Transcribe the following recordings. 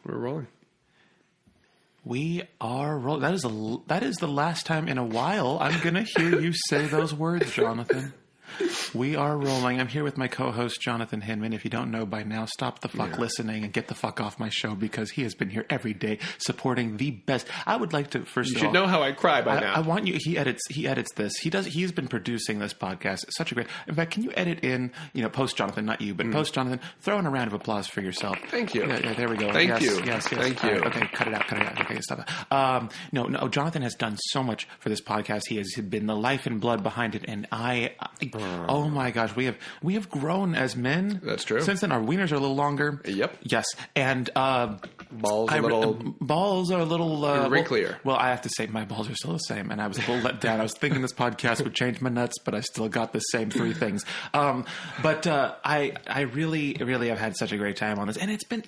We're rolling. We are rolling. That is the last time in a while I'm going to hear you say those words, Jonathan. We are rolling. I'm here with my co-host, Jonathan Hinman. If you don't know by now, stop the fuck listening and get the fuck off my show because he has been here every day supporting the best. I would like to first You of all... should know how I cry by now. I want you... He edits this. He's been producing this podcast. It's such a great... In fact, can you edit in, post Jonathan, not you, but post Jonathan, throw in a round of applause for yourself. Thank you. Yeah, there we go. Thank you. Yes. Thank you. Right, okay, cut it out. Okay, stop it. No, Jonathan has done so much for this podcast. He has been the life and blood behind it, and oh my gosh, we have grown as men. That's true. Since then, our wieners are a little longer. Yep. Yes, and balls are a little wrinklier. Well, I have to say my balls are still the same, and I was a little let down. I was thinking this podcast would change my nuts, but I still got the same three things. But I really have had such a great time on this, and it's been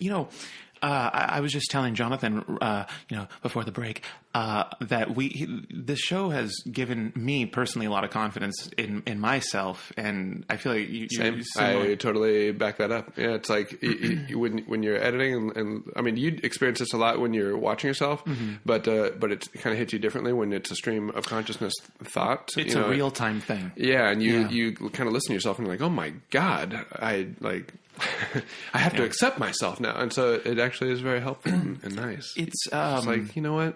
I was just telling Jonathan, before the break, that this show has given me personally a lot of confidence in myself, and I feel like you I totally back that up. Yeah, it's like when you're editing, and I mean, you experience this a lot when you're watching yourself, but it kind of hits you differently when it's a stream of consciousness thought. It's a real time thing. Yeah, and you kind of listen to yourself and you're like, oh my God, I have to accept myself now. And so it actually is very helpful and nice. It's like, you know what?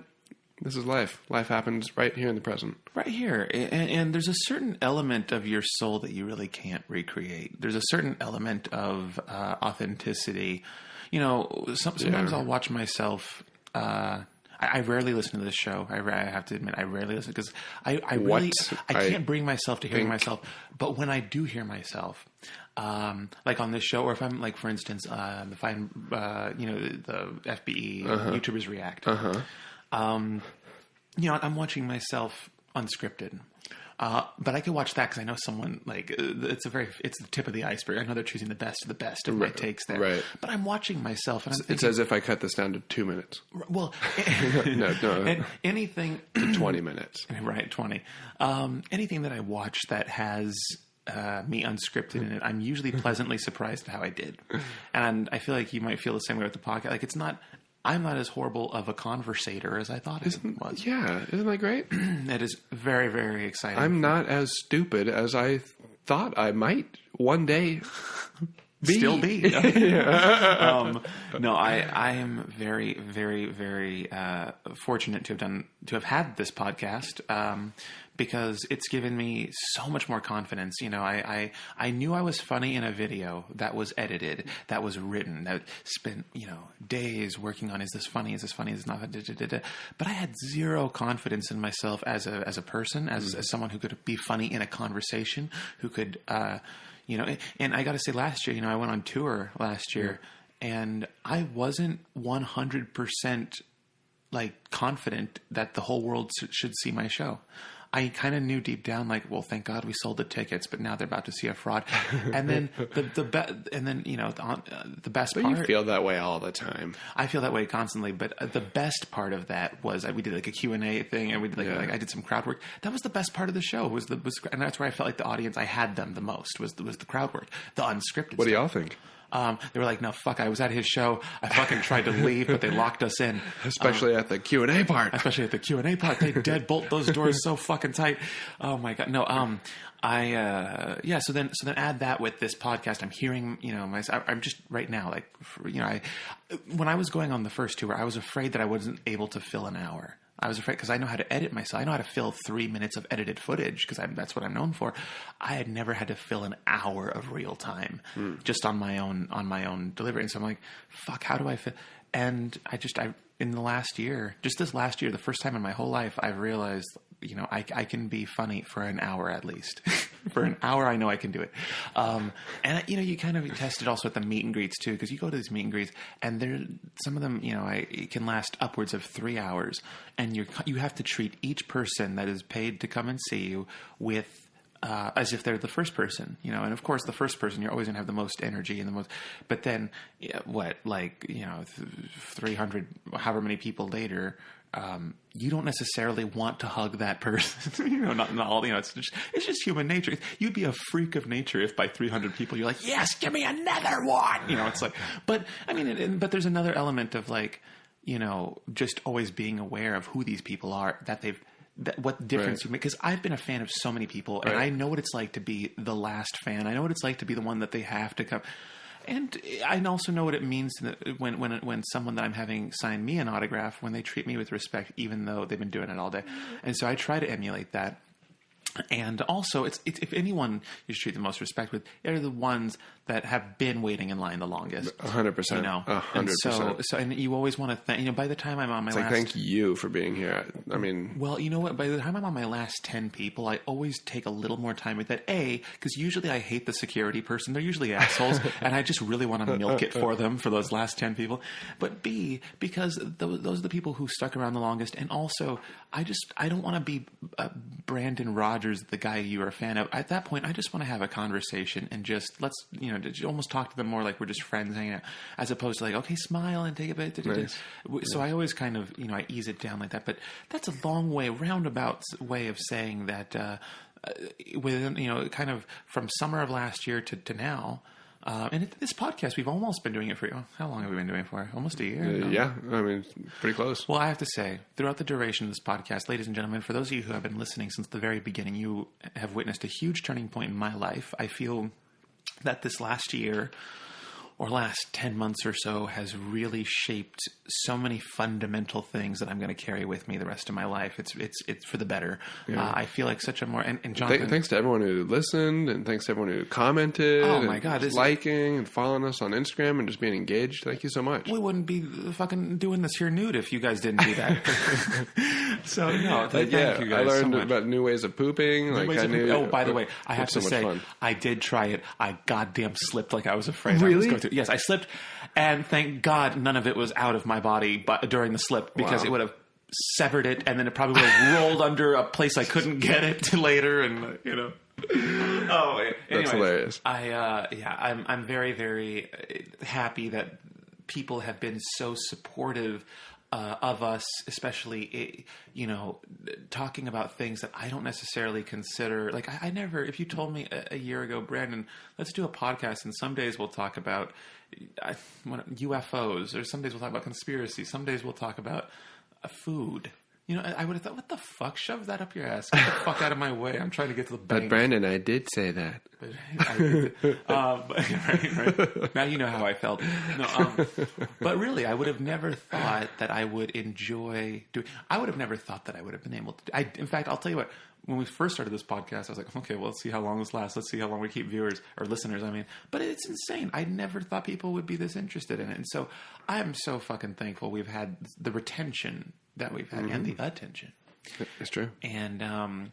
This is life. Life happens right here in the present. Right here. And there's a certain element of your soul that you really can't recreate. There's a certain element of authenticity. Sometimes I'll watch myself... I rarely listen to this show. I have to admit, I rarely listen because I can't bring myself to hearing myself. But when I do hear myself, like on this show, or if I'm like, for instance, if I'm, the FBE YouTubers React, I'm watching myself unscripted. But I can watch that because I know someone it's the tip of the iceberg. I know they're choosing the best of my takes there. Right. But I'm watching myself, and I'm thinking, it's as if I cut this down to 2 minutes. Well, no, and anything to 20 minutes. Right, 20. Anything that I watch that has me unscripted in it, I'm usually pleasantly surprised at how I did, and I feel like you might feel the same way with the podcast. Like I'm not as horrible of a conversator as I thought it was. Yeah, isn't that great? It is very, very exciting. I'm not as stupid as I thought I might one day still be. No, I am very, very, very fortunate to have had this podcast because it's given me so much more confidence. I knew I was funny in a video that was edited, that was written, that spent days working on is this funny, is this not, but I had zero confidence in myself as a person, as someone who could be funny in a conversation, who could and I got to say, last year, I went on tour last year, and I wasn't 100% confident that the whole world should see my show. I kind of knew deep down, well, thank God we sold the tickets, but now they're about to see a fraud. And then the best part. But you feel that way all the time. I feel that way constantly. But the best part of that was we did a Q&A thing, and we did I did some crowd work. That was the best part of the show. And that's where I felt like the audience, I had them the most was the crowd work, the unscripted. What do y'all think? They were like, no, fuck, I was at his show. I fucking tried to leave, but they locked us in. Especially at the Q&A part. Especially at the Q&A part. They deadbolt those doors so fucking tight. Oh, my God. No, so then add that with this podcast. I'm hearing, I'm just right now, when I was going on the first tour, I was afraid that I wasn't able to fill an hour. I was afraid because I know how to edit myself. I know how to fill 3 minutes of edited footage because that's what I'm known for. I had never had to fill an hour of real time just on my own delivery. And so I'm like, fuck, how do I fit? And in the last year, just this last year, the first time in my whole life, I've realized, I can be funny for an hour at least. For an hour, I know I can do it. And you kind of test it also at the meet and greets too, because you go to these meet and greets, and some of them, it can last upwards of 3 hours, and you have to treat each person that is paid to come and see you with as if they're the first person, and of course the first person, you're always going to have the most energy and the most, but then 300, however many people later, you don't necessarily want to hug that person. Not all, it's just human nature. You'd be a freak of nature if by 300 people you're like, yes, give me another one. It's like, but I mean, but there's another element of like, just always being aware of who these people are, what difference you make. Because I've been a fan of so many people, and I know what it's like to be the last fan. I know what it's like to be the one that they have to come. And I also know what it means when someone that I'm having sign me an autograph, when they treat me with respect, even though they've been doing it all day. And so I try to emulate that. And also, it's if anyone you should treat the most respect with, they're the ones that have been waiting in line the longest. 100%. 100%. So, and you always want to thank. By the time I'm on my last, thank you for being here. I mean, well, you know what? By the time I'm on my last 10 people, I always take a little more time with that. Because usually I hate the security person. They're usually assholes, and I just really want to milk it for them for those last 10 people. But B, because those are the people who stuck around the longest, and also I don't want to be Brandon Rogers, the guy you were a fan of. At that point, I just want to have a conversation and just almost talk to them more like we're just friends hanging out, as opposed to like, okay, smile and take a bit. Nice. So I always kind of, I ease it down like that. But that's a roundabout way of saying that within, kind of from summer of last year to now. And this podcast, we've almost been doing it for, how long have we been doing it for? Almost a year? Yeah, I mean, pretty close. Well, I have to say, throughout the duration of this podcast, ladies and gentlemen, for those of you who have been listening since the very beginning, you have witnessed a huge turning point in my life. I feel that this last year or last 10 months or so has really shaped so many fundamental things that I'm going to carry with me the rest of my life. It's for the better. Yeah. I feel like such a more, and Jonathan, thanks to everyone who listened, and thanks to everyone who commented. Oh my God. Liking and following us on Instagram and just being engaged. Thank you so much. We wouldn't be fucking doing this here nude if you guys didn't do that. So no, thank you guys I learned so much. about new ways of pooping. Oh, by the way, I have to say, fun. I did try it. I goddamn slipped like I was afraid really? I was going to. Yes, I slipped, and thank God none of it was out of my body but during the slip, because it would have severed it, and then it probably would have rolled under a place I couldn't get it to later, and Oh, anyways, that's hilarious. I'm very, very happy that people have been so supportive of us, especially, talking about things that I don't necessarily consider. Like, I never, if you told me a year ago, Brandon, let's do a podcast, and some days we'll talk about UFOs, or some days we'll talk about conspiracy, some days we'll talk about food. I would have thought, what the fuck? Shove that up your ass. Get the fuck out of my way. I'm trying to get to the bank. But Brandon, I did say that. Right. Now you know how I felt. No, but really, I would have never thought that I would enjoy doing. I would have never thought that I would have been able to. In fact, I'll tell you what. When we first started this podcast, I was like, okay, well, let's see how long this lasts. Let's see how long we keep viewers or listeners. I mean, but it's insane. I never thought people would be this interested in it, and so I'm so fucking thankful we've had the retention that we've had and the attention. It's true. And I'm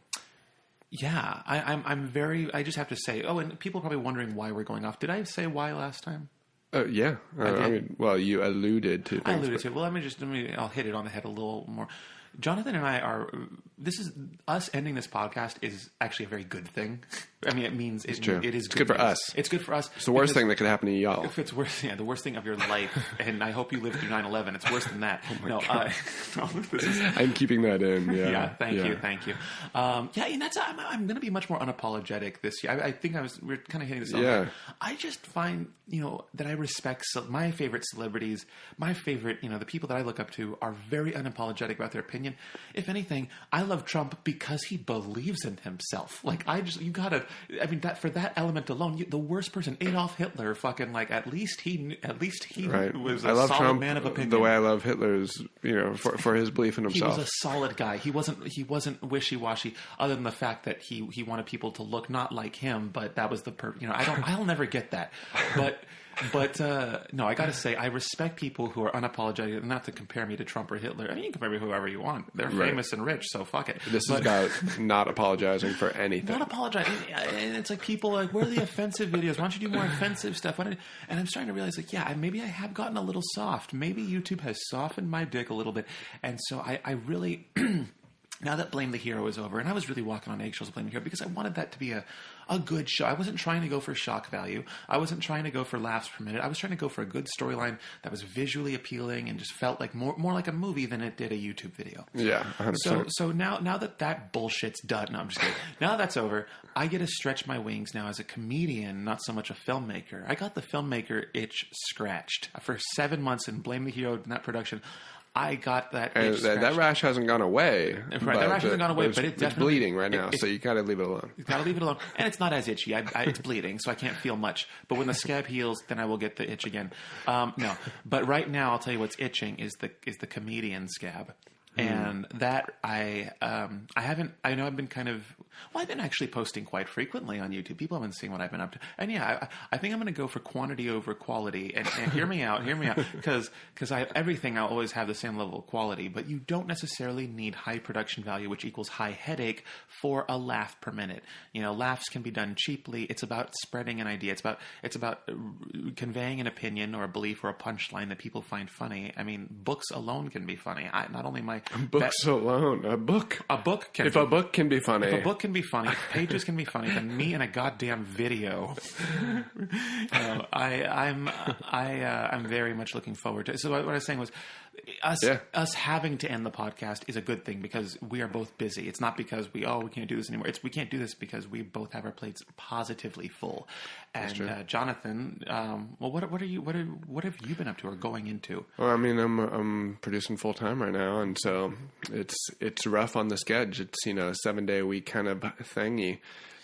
very. I just have to say. Oh, and people are probably wondering why we're going off. Did I say why last time? Yeah. I mean, well, you alluded to. I alluded to. Well, I'll hit it on the head a little more. Jonathan and I this is us ending this podcast is actually a very good thing. I mean, it means it's true. It is good for us. It's good for us. It's the worst thing that could happen to y'all. If it's worse, the worst thing of your life. And I hope you live through 9/11. It's worse than that. I'm keeping that in. Yeah. Yeah. Thank you. And that's. I'm going to be much more unapologetic this year. I think we're kind of hitting this. Yeah. I just find that I respect my favorite celebrities. My favorite, the people that I look up to are very unapologetic about their opinion. If anything, I love Trump because he believes in himself. Like, for that element alone, the worst person, Adolf Hitler, fucking, like, at least he right. was I love solid Trump man of opinion. The way I love Hitler's, for his belief in himself. He was a solid guy. He wasn't wishy-washy, other than the fact that he wanted people to look not like him, but that was the I'll never get that. But no, I got to say, I respect people who are unapologetic. Not to compare me to Trump or Hitler. I mean, you can compare me to whoever you want. They're famous and rich, so fuck it. This is about not apologizing for anything. Not apologizing. And it's like people are like, where are the offensive videos? Why don't you do more offensive stuff? And I'm starting to realize, like, maybe I have gotten a little soft. Maybe YouTube has softened my dick a little bit. And so I really... now that Blame the Hero is over, and I was really walking on eggshells with Blame the Hero because I wanted that to be a good show. I wasn't trying to go for shock value. I wasn't trying to go for laughs per minute. I was trying to go for a good storyline that was visually appealing and just felt like more like a movie than it did a YouTube video. Yeah, 100%. So now that bullshit's done. No, I'm just kidding. Now that's over, I get to stretch my wings now as a comedian, not so much a filmmaker. I got the filmmaker itch scratched. For 7 months in Blame the Hero in that production, I got that itch scratched. That rash hasn't gone away. Right, that rash hasn't gone away, but it's bleeding right now, so you got to leave it alone. You got to leave it alone. And it's not as itchy. It's bleeding, so I can't feel much. But when the scab heals, then I will get the itch again. No, but right now, I'll tell you what's itching is the comedian scab. And that I know I've been I've been actually posting quite frequently on YouTube. People have been seeing what I've been up to. And yeah, I think I'm going to go for quantity over quality. And hear me out, because everything I'll always have the same level of quality, but you don't necessarily need high production value, which equals high headache, for a laugh per minute. You know, laughs can be done cheaply. It's about spreading an idea. It's about conveying an opinion or a belief or a punchline that people find funny. I mean, books alone can be funny. Not only my books alone, a book can be funny. If a book can be funny, if pages can be funny, then me and a goddamn video. I'm very much looking forward to it. So what I was saying was, us having to end the podcast is a good thing because we are both busy. It's not because we can't do this anymore. We can't do this because we both have our plates positively full. And Jonathan, what have you been up to or going into? Well, I mean, I'm producing full time right now, and so it's rough on the schedule. It's a 7-day a week kind of thingy.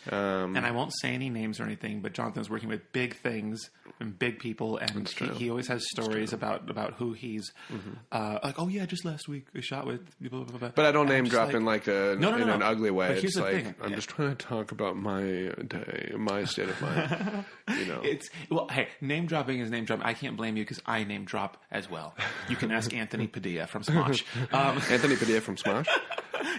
And I won't say any names or anything, but Jonathan's working with big things and big people, and he always has stories about who he's like. Oh yeah, just last week I shot with. Blah, blah, blah. But I don't name drop in like in an ugly way. But here's it's the like thing. I'm just trying to talk about my day, my state of mind. Hey, name dropping is name dropping. I can't blame you because I name drop as well. You can ask Anthony Padilla from Smosh. Anthony Padilla from Smosh.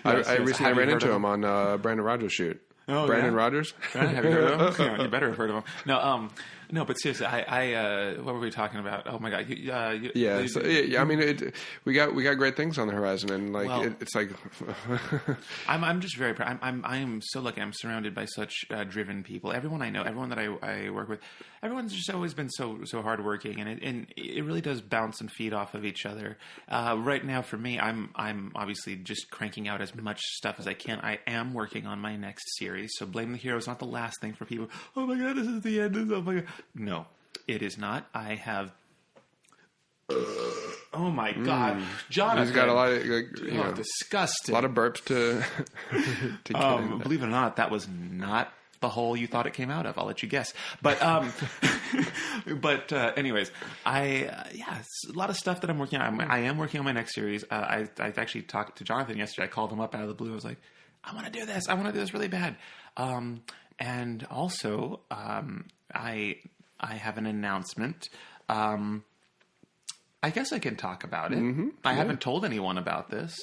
I recently ran into him on Brandon Rogers' shoot. Oh, Brandon Rogers? Have you heard of him? You better have heard of him. No, but seriously, what were we talking about? Oh my God! I mean, we got great things on the horizon, and it's like I'm just very proud. I am so lucky. I'm surrounded by such driven people. Everyone I know, everyone that I work with, everyone's just always been so hardworking, and it really does bounce and feed off of each other. Right now, for me, I'm obviously just cranking out as much stuff as I can. I am working on my next series, so Blame the Hero is not the last thing for people. Oh my God, this is the end. Oh my God. No, it is not. I have. Oh my God, Jonathan! He's got a lot of disgusting. A lot of burps to get in. Believe it or not, that was not the hole you thought it came out of. I'll let you guess. But anyways, it's a lot of stuff that I'm working on. I am working on my next series. I actually talked to Jonathan yesterday. I called him up out of the blue. I was like, I want to do this. I want to do this really bad. And also, I have an announcement. I guess I can talk about it. Mm-hmm. I haven't told anyone about this,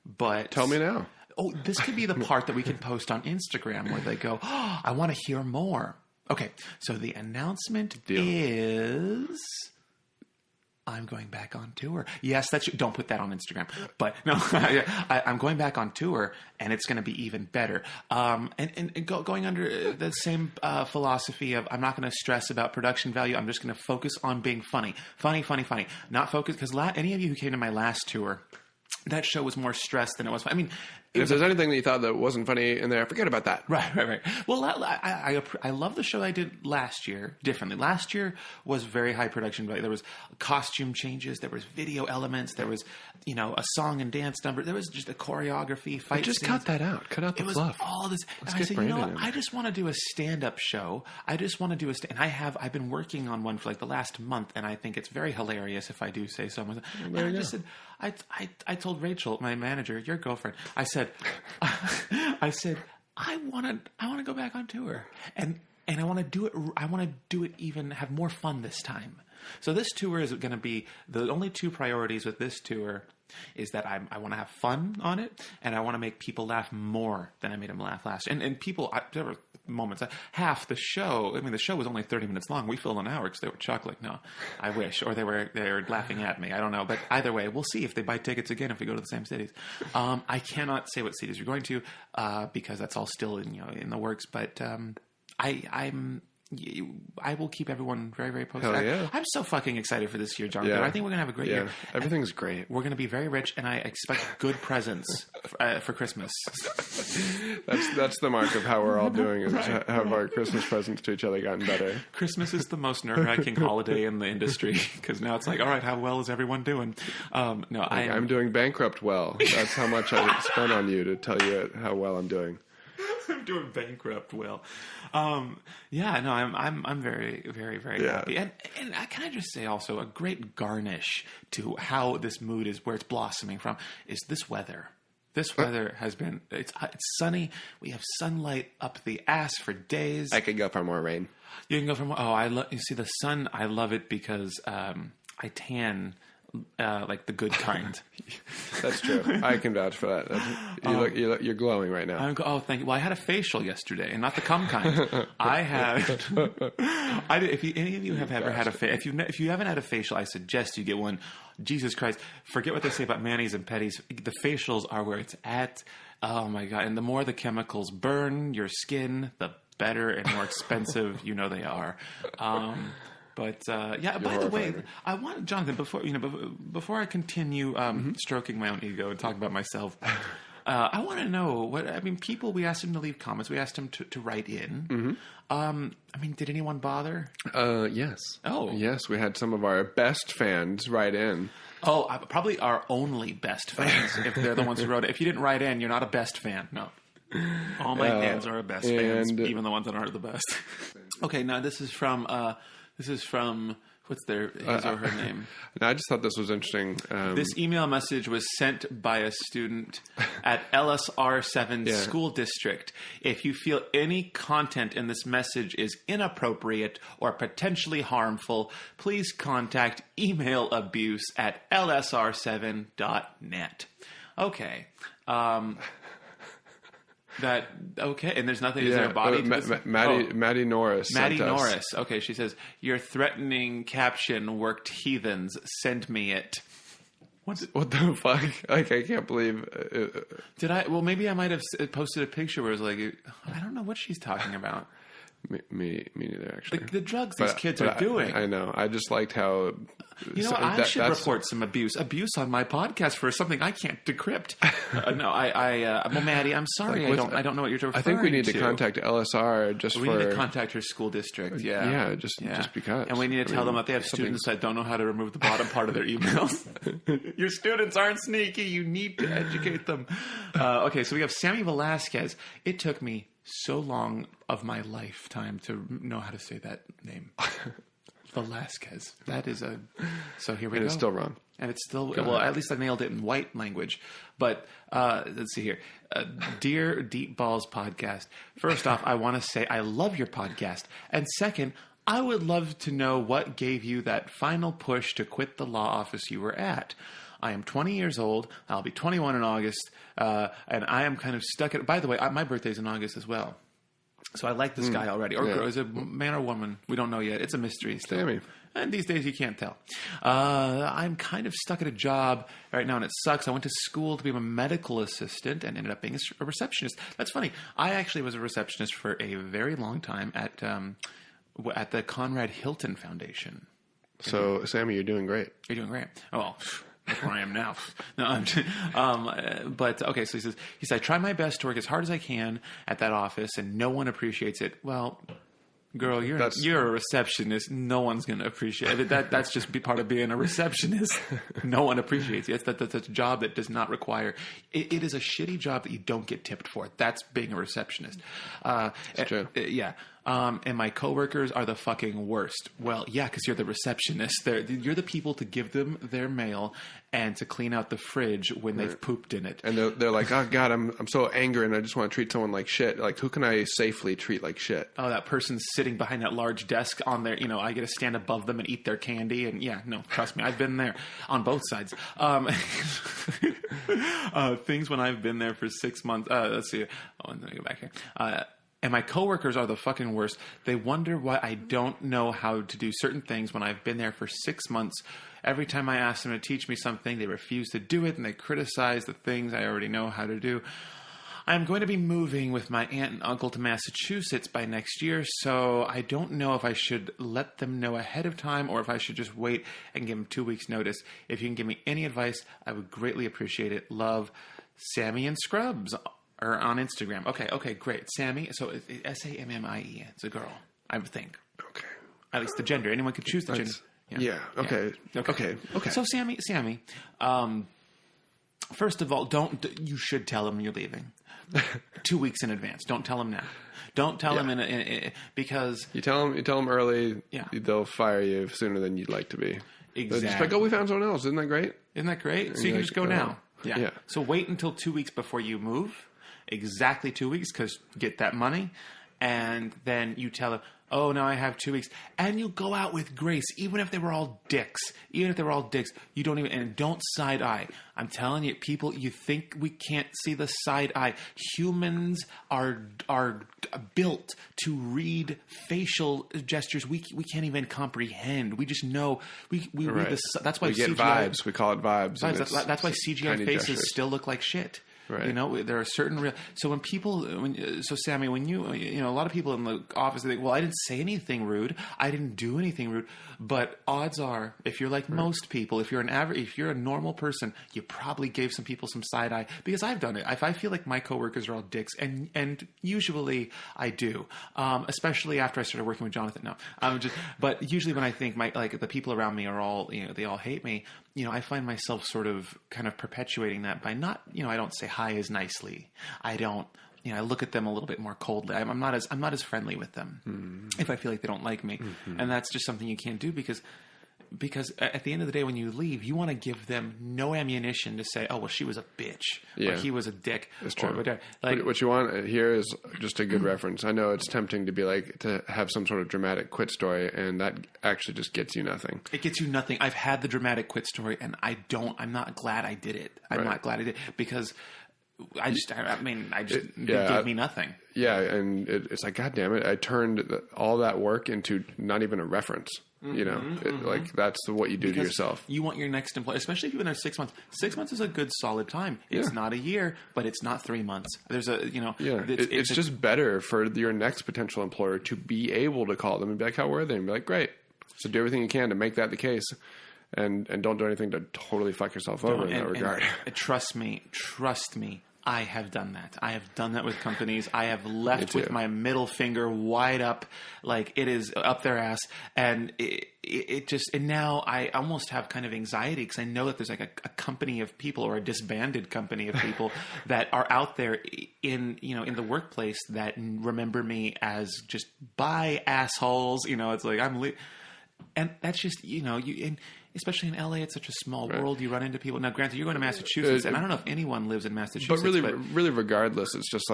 but tell me now. Oh, this could be the part that we can post on Instagram where they go, "Oh, I want to hear more." Okay, so the announcement is I'm going back on tour. Yes, don't put that on Instagram. But no, I'm going back on tour, and it's going to be even better. And going under the same philosophy of I'm not going to stress about production value. I'm just going to focus on being funny. Not focus, because any of you who came to my last tour, that show was more stressed than it was. I mean, if there's anything that you thought that wasn't funny in there, forget about that. Right. Well, I love the show I did last year differently. Last year was very high production value. There was costume changes. There was video elements. There was, a song and dance number. There was just a choreography, fight just scenes. Cut that out. Cut out the fluff. It was all this. Let's and I get said, Brandon in. I just want to do a stand-up show. I just want to do and I've been working on one for like the last month, and I think it's very hilarious if I do say so. And I just said, I told Rachel, my manager, your girlfriend, I said, I want to go back on tour, and I want to do it. I want to do it even have more fun this time. So this tour is going to be the only two priorities with this tour is that I want to have fun on it, and I want to make people laugh more than I made them laugh last. And people, moments. Half the show, I mean, the show was only 30 minutes long. We filled an hour because they were chocolate. No, I wish. Or they were laughing at me. I don't know. But either way, we'll see if they buy tickets again if we go to the same cities. I cannot say what cities you're going to because that's all still in the works. But I will keep everyone very, very posted. Hell yeah. I'm so fucking excited for this year, Jonathan. Yeah. I think we're going to have a great year. Everything's great. We're going to be very rich, and I expect good presents for Christmas. That's the mark of how we're all doing, is have our Christmas presents to each other gotten better. Christmas is the most nerve-wracking holiday in the industry, because now it's like, all right, how well is everyone doing? I'm doing bankrupt well. That's how much I spent on you to tell you how well I'm doing. I'm doing bankrupt well. I'm very, very, very happy. And can I just say also, a great garnish to how this mood is, where it's blossoming from, is this weather. This weather has been, it's sunny. We have sunlight up the ass for days. I could go for more rain. You can go for more. You see the sun, I love it because I tan like the good kind. That's true. I can vouch for that. You're glowing right now. Thank you. Well, I had a facial yesterday, and not the cum kind. I had. If any of you have ever had a facial, if you haven't had a facial, I suggest you get one. Jesus Christ, forget what they say about manis and petties. The facials are where it's at. Oh my God! And the more the chemicals burn your skin, the better and more expensive they are. But by the way, I want Jonathan before I continue stroking my own ego and talk about myself. I want to know people. We asked him to leave comments. We asked him to write in. Mm-hmm. Did anyone bother? Yes. Oh, yes. We had some of our best fans write in. Oh, probably our only best fans if they're the ones who wrote it. If you didn't write in, you're not a best fan. No. All my fans are best fans, even the ones that aren't the best. Okay, now this is from. What's his or her name? I just thought this was interesting. This email message was sent by a student at LSR7 School District. If you feel any content in this message is inappropriate or potentially harmful, please contact emailabuse@lsr7.net. Okay. And there's nothing. Is there a body? Maddie Norris. Maddie Norris. Okay, she says your threatening caption worked. Heathens, send me it. What the fuck? Like, I can't believe. Did I? Well, maybe I might have posted a picture where it was like, I don't know what she's talking about. Me neither, actually. The drugs these kids are doing. I know. I just liked how. I should report some abuse on my podcast for something I can't decrypt. Well, Maddie, I'm sorry. I don't know what you're referring to. I think we need to contact LSR We need to contact her school district. Yeah. Just because. And we need to tell them that they have students that don't know how to remove the bottom part of their emails. Your students aren't sneaky. You need to educate them. Okay, so we have Sammy Velasquez. It took me so long of my lifetime to know how to say that name. Velasquez. That is so here we go. And it's still wrong. And it's still, at least I nailed it in white language. But let's see here. Dear Deep Balls Podcast, first off, I want to say I love your podcast. And second, I would love to know what gave you that final push to quit the law office you were at. I am 20 years old. I'll be 21 in August. And I am kind of stuck at... By the way, my birthday's in August as well. So I like this guy already. Or girl. Is it man or woman? We don't know yet. It's a mystery still. Sammy. And these days you can't tell. I'm kind of stuck at a job right now, and it sucks. I went to school to be a medical assistant and ended up being a receptionist. That's funny. I actually was a receptionist for a very long time at the Conrad Hilton Foundation. So, Sammy, you're doing great. You're doing great. Oh, well, that's where I am now. No, but okay. So he says, I try my best to work as hard as I can at that office, and no one appreciates it. Well, girl, you're a receptionist. No one's going to appreciate it. That's just part of being a receptionist. No one appreciates it. That's a job that does not require. It is a shitty job that you don't get tipped for. That's being a receptionist. It's true. Yeah. And my coworkers are the fucking worst. Well, yeah, because you're the receptionist. You're the people to give them their mail and to clean out the fridge when they've pooped in it. And they're like, oh God, I'm so angry and I just want to treat someone like shit. Like, who can I safely treat like shit? Oh, that person's sitting behind that large desk on their, I get to stand above them and eat their candy. And yeah, no, trust me, I've been there on both sides. Things when I've been there for 6 months. Let's see. Oh, let me go back here. And my coworkers are the fucking worst. They wonder why I don't know how to do certain things when I've been there for 6 months. Every time I ask them to teach me something, they refuse to do it, and they criticize the things I already know how to do. I'm going to be moving with my aunt and uncle to Massachusetts by next year, so I don't know if I should let them know ahead of time or if I should just wait and give them 2 weeks' notice. If you can give me any advice, I would greatly appreciate it. Love, Sammy and Scrubs. Or on Instagram. Okay, great. Sammy, so Sammie. It's a girl, I would think. Okay. At least the gender. Anyone could choose the gender. Yeah. Okay. So Sammy. First of all, you should tell him you're leaving 2 weeks in advance. Don't tell him now. Don't tell him because you tell him early. Yeah. They'll fire you sooner than you'd like to be. Exactly. Just like, we found someone else. Isn't that great? So you can just go now. Yeah. So wait until 2 weeks before you move. Exactly 2 weeks, because get that money, and then you tell them, oh, no, I have 2 weeks, and you'll go out with grace, even if they were all dicks. You don't even, and don't side eye. I'm telling you, people, you think we can't see the side eye. Humans are built to read facial gestures we can't even comprehend. We just know we read that's why we get vibes. We call it vibes. That's why CGI faces still look like shit. Right. There are certain so when people, Sammy, when you a lot of people in the office, they think, well, I didn't say anything rude. I didn't do anything rude. But odds are, if you're like most people, if you're a normal person, you probably gave some people some side eye, because I've done it. If I feel like my coworkers are all dicks, and usually I do, especially after I started working with Jonathan. No, but usually when I think the people around me are all, they all hate me. I find myself sort of kind of perpetuating that by not, I don't say hi as nicely. I don't, I look at them a little bit more coldly. I'm not as friendly with them if I feel like they don't like me. Mm-hmm. And that's just something you can't do because at the end of the day, when you leave, you want to give them no ammunition to say, oh, well, she was a bitch or he was a dick. That's true. What you want here is just a good reference. I know it's tempting to be to have some sort of dramatic quit story, and that actually just gets you nothing. It gets you nothing. I've had the dramatic quit story, and I'm not glad I did it. I'm not glad I did it because it gave me nothing. Yeah, and it's like, God damn it, I turned all that work into not even a reference. That's what you do to yourself. You want your next employer, especially if you've been there 6 months. 6 months is a good solid time. It's not a year, but it's not 3 months. There's it's just better for your next potential employer to be able to call them and be like, how were they? And be like, great. So do everything you can to make that the case. And don't do anything to totally fuck yourself over in that regard. And trust me. I have done that. I have done that with companies. I have left with my middle finger wide up, like it is up their ass. And and now I almost have kind of anxiety because I know that there's like a company of people, or a disbanded company of people that are out there in the workplace that remember me as just bye assholes. It's like and that's just, especially in LA, it's such a small world. You run into people. Now, granted, you're going to Massachusetts, and I don't know if anyone lives in Massachusetts. But really, regardless, it's just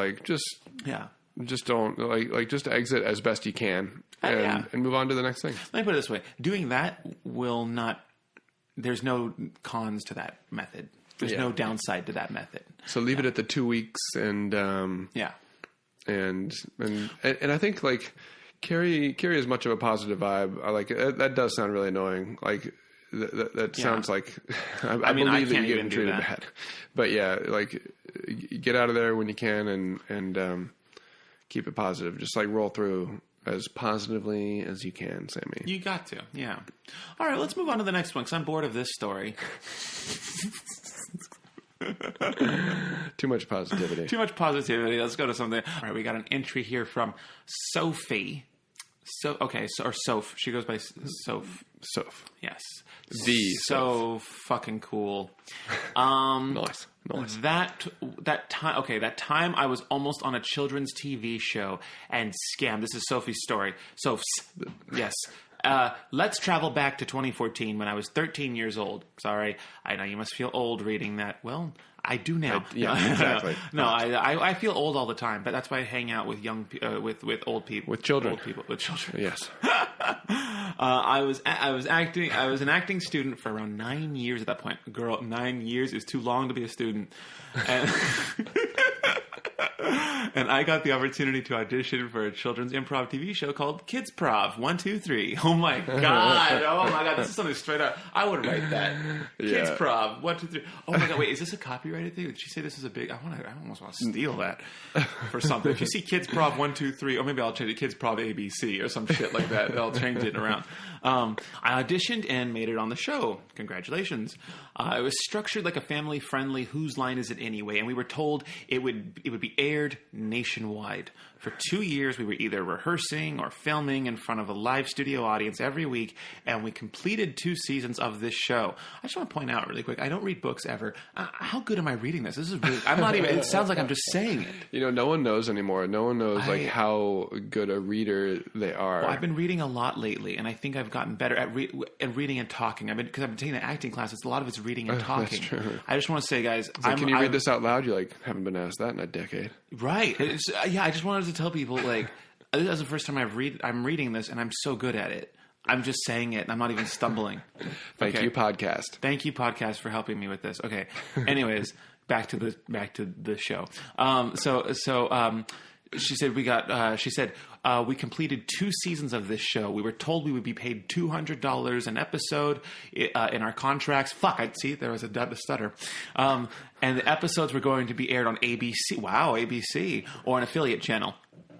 just don't just exit as best you can and move on to the next thing. Let me put it this way: doing that will not. There's no cons to that method. There's no downside to that method. So leave it at the 2 weeks, and and I think carry as much of a positive vibe. I like it. That does sound really annoying. That sounds like I believe that you're getting treated bad. But get out of there when you can and keep it positive. Just roll through as positively as you can, Sammy. You got to, yeah. All right, let's move on to the next one because I'm bored of this story. Too much positivity. Let's go to something. All right, we got an entry here from Sophie. Soph. She goes by Soph. Soph. Yes. So fucking cool. Nice. That time I was almost on a children's TV show and scammed. This is Sophie's story. Soph's. Yes. Let's travel back to 2014 when I was 13 years old. Sorry, I know you must feel old reading that. Well, I do now. Exactly. No, I feel old all the time, but that's why I hang out with with old people, with children, with children. Yes. I was an acting student for around 9 years at that point. Girl, 9 years is too long to be a student. And And I got the opportunity to audition for a children's improv TV show called Kids Prov 1, 2, 3. Oh my god! Oh my god! This is something straight up. I would write that. Kids Prov 1, 2, 3. Oh my god! Wait, is this a copyrighted thing? Did she say this is a big? I almost want to steal that for something. If you see Kids Prov 1, 2, 3, or maybe I'll change it Kids Prov ABC or some shit like that. I'll change it around. I auditioned and made it on the show. Congratulations! It was structured like a family-friendly Whose Line Is It Anyway? And we were told it would be aired nationwide. For 2 years, we were either rehearsing or filming in front of a live studio audience every week, and we completed 2 seasons of this show. I just want to point out really quick, I don't read books ever. How good am I reading this? This is really, I'm not even, it sounds like I'm just saying it. You know, no one knows anymore. No one knows like how good a reader they are. Well, I've been reading a lot lately, and I think I've gotten better at reading and talking. Because I've been taking an acting class. It's a lot of it's reading and talking. That's true. I just want to say, guys, can you read this out loud? You like haven't been asked that in a decade, right? I just wanted to tell people like this is the first time I'm reading this, and I'm so good at it. I'm just saying it, and I'm not even stumbling. Thank you, podcast. Thank you, podcast, for helping me with this. Okay. Anyways, back to the show. She said we completed 2 seasons of this show. We were told we would be paid $200 an episode in our contracts. Fuck, I see there was a stutter. And the episodes were going to be aired on ABC. Wow, ABC, or an affiliate channel.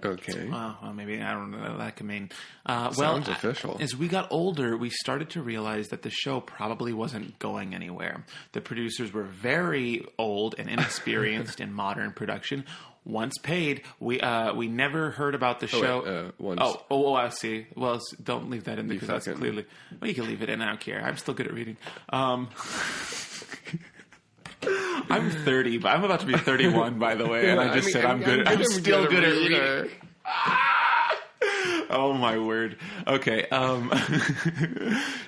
Okay. Well, maybe I don't know what that could mean. Sounds official. As we got older, we started to realize that the show probably wasn't going anywhere. The producers were very old and inexperienced in modern production. Once paid, we never heard about the show. Once. I see. Well, don't leave that in because that's clearly. Well, you can leave it in. I don't care. I'm still good at reading. I'm 30, but I'm about to be 31, by the way. And I just said I'm good. I'm still good at reading. Oh my word. Okay.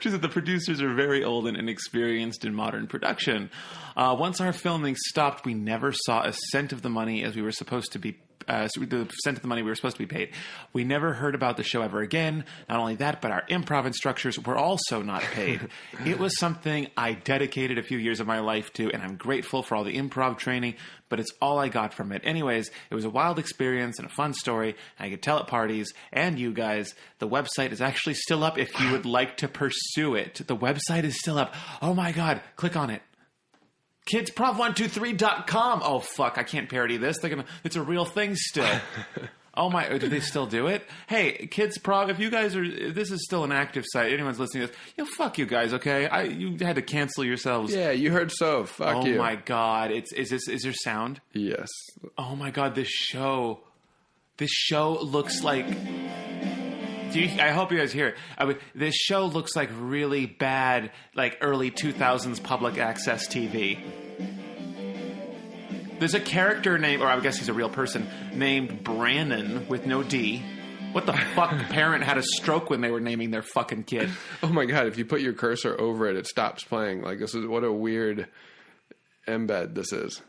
She said the producers are very old and inexperienced in modern production. Once our filming stopped, we never saw a cent of the money as we were supposed to be. The cent of the money we were supposed to be paid. We never heard about the show ever again. Not only that, but our improv instructors were also not paid. It was something I dedicated a few years of my life to, and I'm grateful for all the improv training, but it's all I got from it. Anyways, it was a wild experience and a fun story. I could tell at parties, and you guys, the website is actually still up if you would like to pursue it. The website is still up. Oh my God, click on it. Kidsprov123.com. Oh, fuck. I can't parody this. It's a real thing still. Oh, my. Do they still do it? Hey, Kids Prov, if this is still an active site, anyone's listening to this, fuck you guys, okay? You had to cancel yourselves. Yeah, you heard so. Fuck you. Oh, my God. Is there sound? Yes. Oh, my God. This show looks like... I hope you guys hear it. This show looks like really bad, like early 2000s public access TV. There's a character named, or I guess he's a real person, named Brannon with no D. What the fuck parent had a stroke when they were naming their fucking kid? Oh my God, if you put your cursor over it, it stops playing. Like, what a weird embed this is.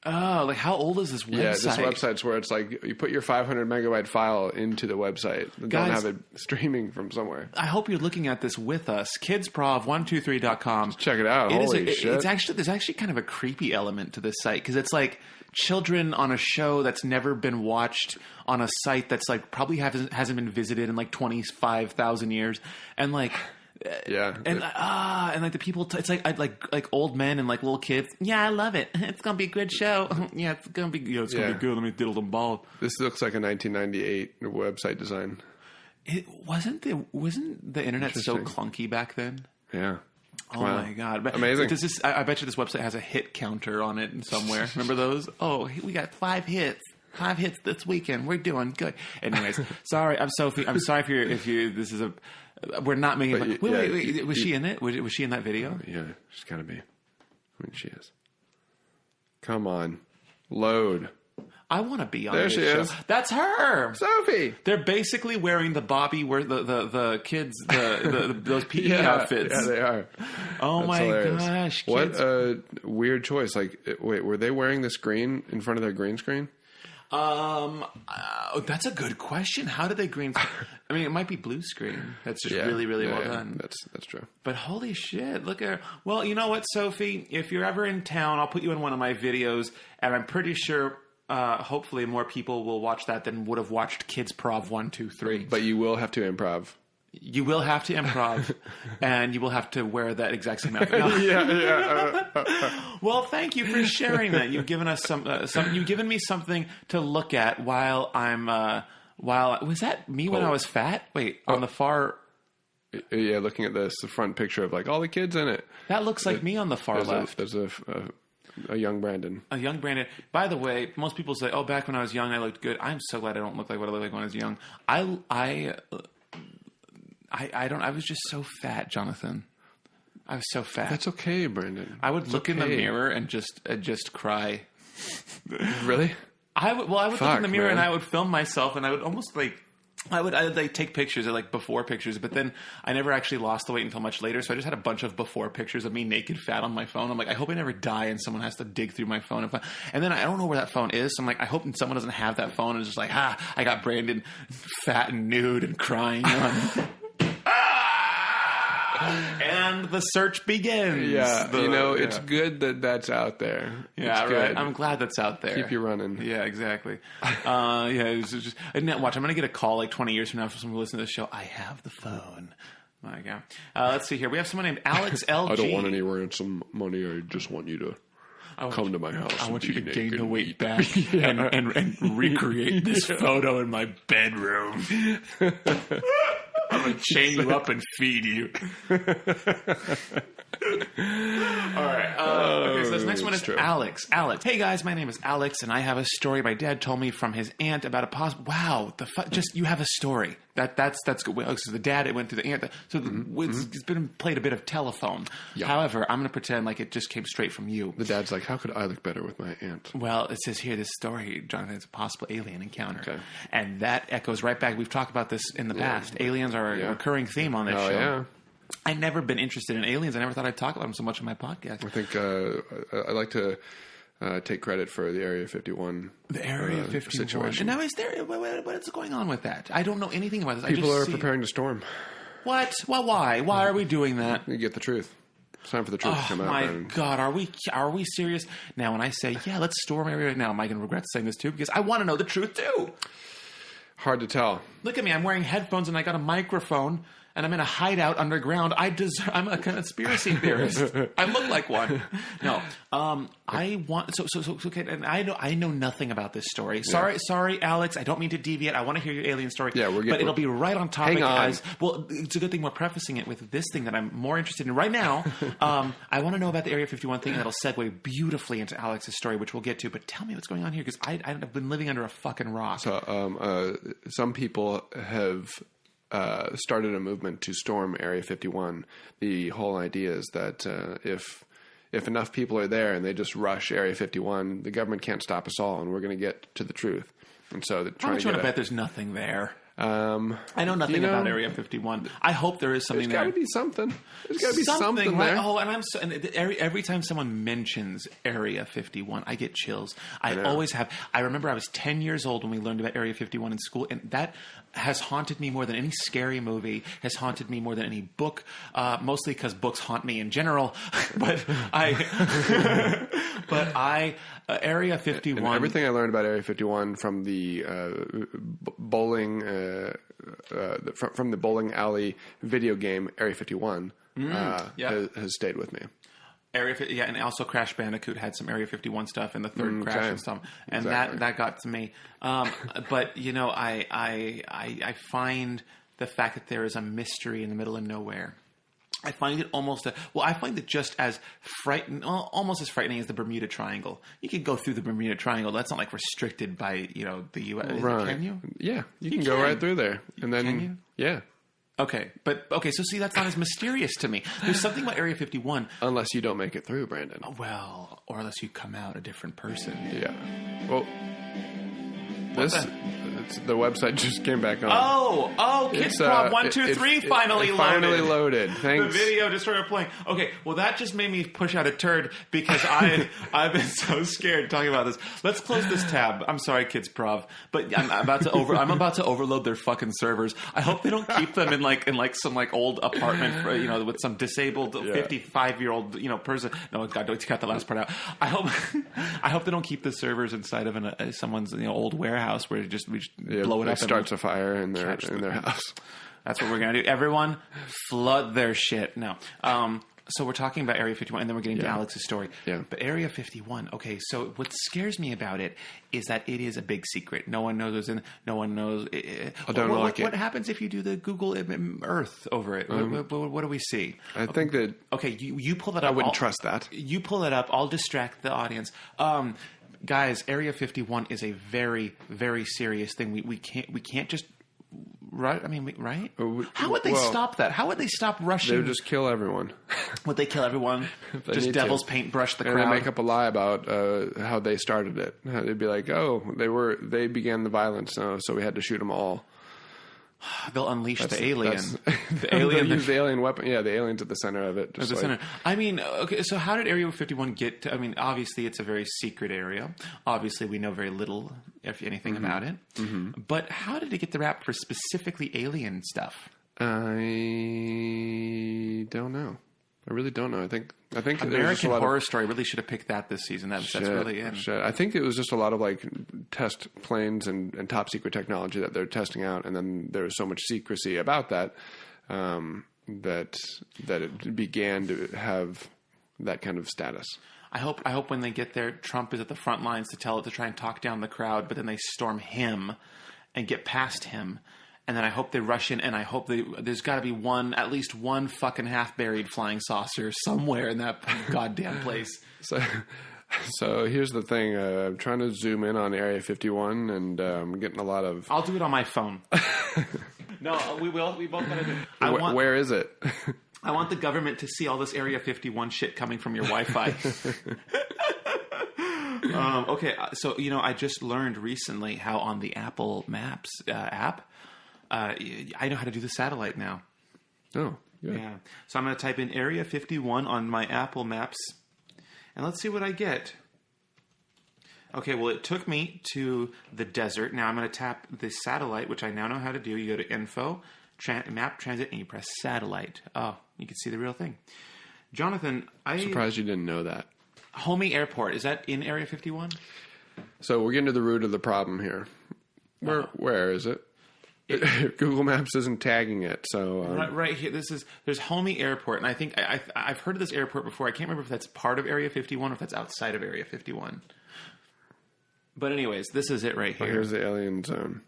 Oh, like how old is this website? Yeah, this website's where it's like you put your 500 megabyte file into the website. Don't have it streaming from somewhere. I hope you're looking at this with us. Kidsprov123.com. Check it out. Holy shit. There's actually kind of a creepy element to this site because it's like children on a show that's never been watched on a site that's like probably hasn't been visited in like 25,000 years. And like... Yeah, and like the people, it's like old men and like little kids. Yeah, I love it. It's gonna be a good show. Yeah, it's gonna be gonna be good. Let me diddle them ball. This looks like a 1998 website design. It wasn't the internet so clunky back then? Yeah. Oh my God! But amazing. I bet you this website has a hit counter on it somewhere. Remember those? Oh, we got 5 hits. 5 hits this weekend. We're doing good. Anyways, sorry. I'm Sophie. I'm sorry if you. This is a. We're not making. Wait. Was she in it? Was she in that video? Yeah, she's gotta be. I mean, she is. Come on, load. I want to be on there. This she show. Is. That's her, Sophie. They're basically wearing the Bobby, the kids, those PE outfits. Yeah, they are. Oh That's my hilarious. gosh! What kids. a weird choice. Like, wait, were they wearing the screen in front of their green screen? That's a good question. How did they green? I mean, it might be blue screen. That's just really well done. That's true. But holy shit, look at her. Well, you know what, Sophie? If you're ever in town, I'll put you in one of my videos, and I'm pretty sure hopefully more people will watch that than would have watched Kids Prov 1, 2, 3. But you will have to improv. You will have to improv, and you will have to wear that exact same outfit. No. Well, thank you for sharing that. You've given us you've given me something to look at while I'm. Was that me when I was fat? Wait, on the far. Yeah, looking at the front picture of like all the kids in it. That looks like me on the far left. There's a young Brandon. A young Brandon. By the way, most people say, "Oh, back when I was young, I looked good." I'm so glad I don't look like what I looked like when I was young. I don't. I was just so fat, Jonathan. I was so fat. That's okay, Brandon. I would look in the mirror and just cry. Really? I would look in the mirror and I would film myself and I would almost like. I would take pictures, like before pictures, but then I never actually lost the weight until much later. So I just had a bunch of before pictures of me naked fat on my phone. I'm like, I hope I never die and someone has to dig through my phone. And then I don't know where that phone is. So I'm like, I hope someone doesn't have that phone and is just like, I got Brandon fat and nude and crying on. And the search begins. Yeah, it's good that that's out there. Yeah, right. I'm glad that's out there. Keep you running. Yeah, exactly. It's just. And now, watch, I'm going to get a call like 20 years from now from someone who listens to this show. I have the phone. My God. Let's see here. We have someone named Alex LG. I don't want any ransom money. I just want you to come to my house. I want you to gain the weight back and recreate this photo in my bedroom. I'm going to chain you up and feed you. All right. Okay, so this next one is true. Alex. Hey, guys, my name is Alex, and I have a story my dad told me from his aunt about a possible... Wow. You have a story. That's good. Well, so the dad, it went through the aunt. So it's been played a bit of telephone. Yeah. However, I'm going to pretend like it just came straight from you. The dad's like, how could I look better with my aunt? Well, it says here, this story, Jonathan, it's a possible alien encounter. Okay. And that echoes right back. We've talked about this in the past. Aliens are a recurring theme on this show. Yeah. I've never been interested in aliens. I never thought I'd talk about them so much on my podcast. I think I like to take credit for the Area 51. The Area 51 situation. And now, what is going on with that? I don't know anything about this. People are preparing to storm. What? Well, why? Why are we doing that? You get the truth. It's time for the truth to come out. Oh my God, are we serious? Now, when I say let's storm Area, now am I going to regret saying this too? Because I want to know the truth too. Hard to tell. Look at me. I'm wearing headphones and I got a microphone. And I'm in a hideout underground. I'm a conspiracy theorist. I look like one. No, I want so okay. And I know nothing about this story. Sorry, Alex. I don't mean to deviate. I want to hear your alien story. Yeah, but it'll be right on topic. Hang on. Well, it's a good thing we're prefacing it with this thing that I'm more interested in right now. I want to know about the Area 51 thing. That'll segue beautifully into Alex's story, which we'll get to. But tell me what's going on here because I've been living under a fucking rock. So, some people have. Started a movement to storm Area 51. The whole idea is that if enough people are there and they just rush Area 51, the government can't stop us all, and we're going to get to the truth. And so they're trying to bet there's nothing there. I know nothing about Area 51. I hope there is something there. There's got to be something. There's got to be something there. Oh, and every time someone mentions Area 51, I get chills. I always have. I remember I was 10 years old when we learned about Area 51 in school, and that has haunted me more than any scary movie, has haunted me more than any book, mostly because books haunt me in general. But Area 51. And everything I learned about Area 51 from the bowling, from the bowling alley video game Area 51 has stayed with me. And also Crash Bandicoot had some Area 51 stuff in the third Crash and stuff, and that got to me. But I find the fact that there is a mystery in the middle of nowhere. I find it I find it just as almost as frightening as the Bermuda Triangle. You can go through the Bermuda Triangle. That's not like restricted by the U.S. Right. Can you? Yeah, you can go right through there, and then can you? Yeah. Okay, so see, that's not as mysterious to me. There's something about Area 51. Unless you don't make it through, Brandon. Well, or unless you come out a different person. Yeah. Well, the website just came back on. Oh, Kids Prov 1, 2, 3 finally loaded. Finally loaded. Thanks. The video just started playing. Okay, well that just made me push out a turd because I've been so scared talking about this. Let's close this tab. I'm sorry, Kids Prov, but I'm about to overload their fucking servers. I hope they don't keep them in some old apartment for, with some disabled 55-year-old person. No, God, don't cut the last part out. I hope they don't keep the servers inside of someone's old warehouse where we just blow it up. It starts a fire in their house. That's what we're gonna do. Everyone, flood their shit. No. So we're talking about Area 51, and then we're getting to Alex's story. Yeah. But Area 51, okay, so what scares me about it is that it is a big secret. No one knows what's in. No one knows. What happens if you do the Google Earth over it? What do we see? I think that... Okay, you pull that up. I wouldn't trust that. You pull it up. I'll distract the audience. Guys, Area 51 is a very, very serious thing. We can't just... Right? I mean, right? How would they stop that? How would they stop rushing? They would just kill everyone. Would they kill everyone? Just devil's paintbrush the crowd? And they make up a lie about how they started it. They'd be like, they began the violence, so we had to shoot them all. They'll unleash the alien. They'll use the alien weapon. Yeah, the alien's at the center of it. Center. I mean, okay, so how did Area 51 get to... I mean, obviously, it's a very secret area. Obviously, we know very little, if anything, about it. Mm-hmm. But how did it get the rap for specifically alien stuff? I don't know. I really don't know. I think American Horror Story really should have picked that this season. That's really in. I think it was just a lot of test planes and top secret technology that they're testing out, and then there was so much secrecy about that that it began to have that kind of status. I hope when they get there, Trump is at the front lines to try and talk down the crowd, but then they storm him and get past him. And then I hope they rush in, and I hope there's got to be at least one fucking half-buried flying saucer somewhere in that goddamn place. So here's the thing. I'm trying to zoom in on Area 51, and I'm getting a lot of... I'll do it on my phone. No, we will. We both got to do it. Where is it? I want the government to see all this Area 51 shit coming from your Wi-Fi. Okay, so, I just learned recently how on the Apple Maps app... I know how to do the satellite now. Oh, good. Yeah. So I'm going to type in Area 51 on my Apple Maps, and let's see what I get. Okay, well, it took me to the desert. Now I'm going to tap the satellite, which I now know how to do. You go to Info, Map Transit, and you press Satellite. Oh, you can see the real thing. Jonathan, I'm surprised you didn't know that. Homey Airport, is that in Area 51? So we're getting to the root of the problem here. Where is it? Google Maps isn't tagging it, so right here. There's Homey Airport, and I think I've heard of this airport before. I can't remember if that's part of Area 51 or if that's outside of Area 51. But anyways, this is it right here. Here's the alien zone.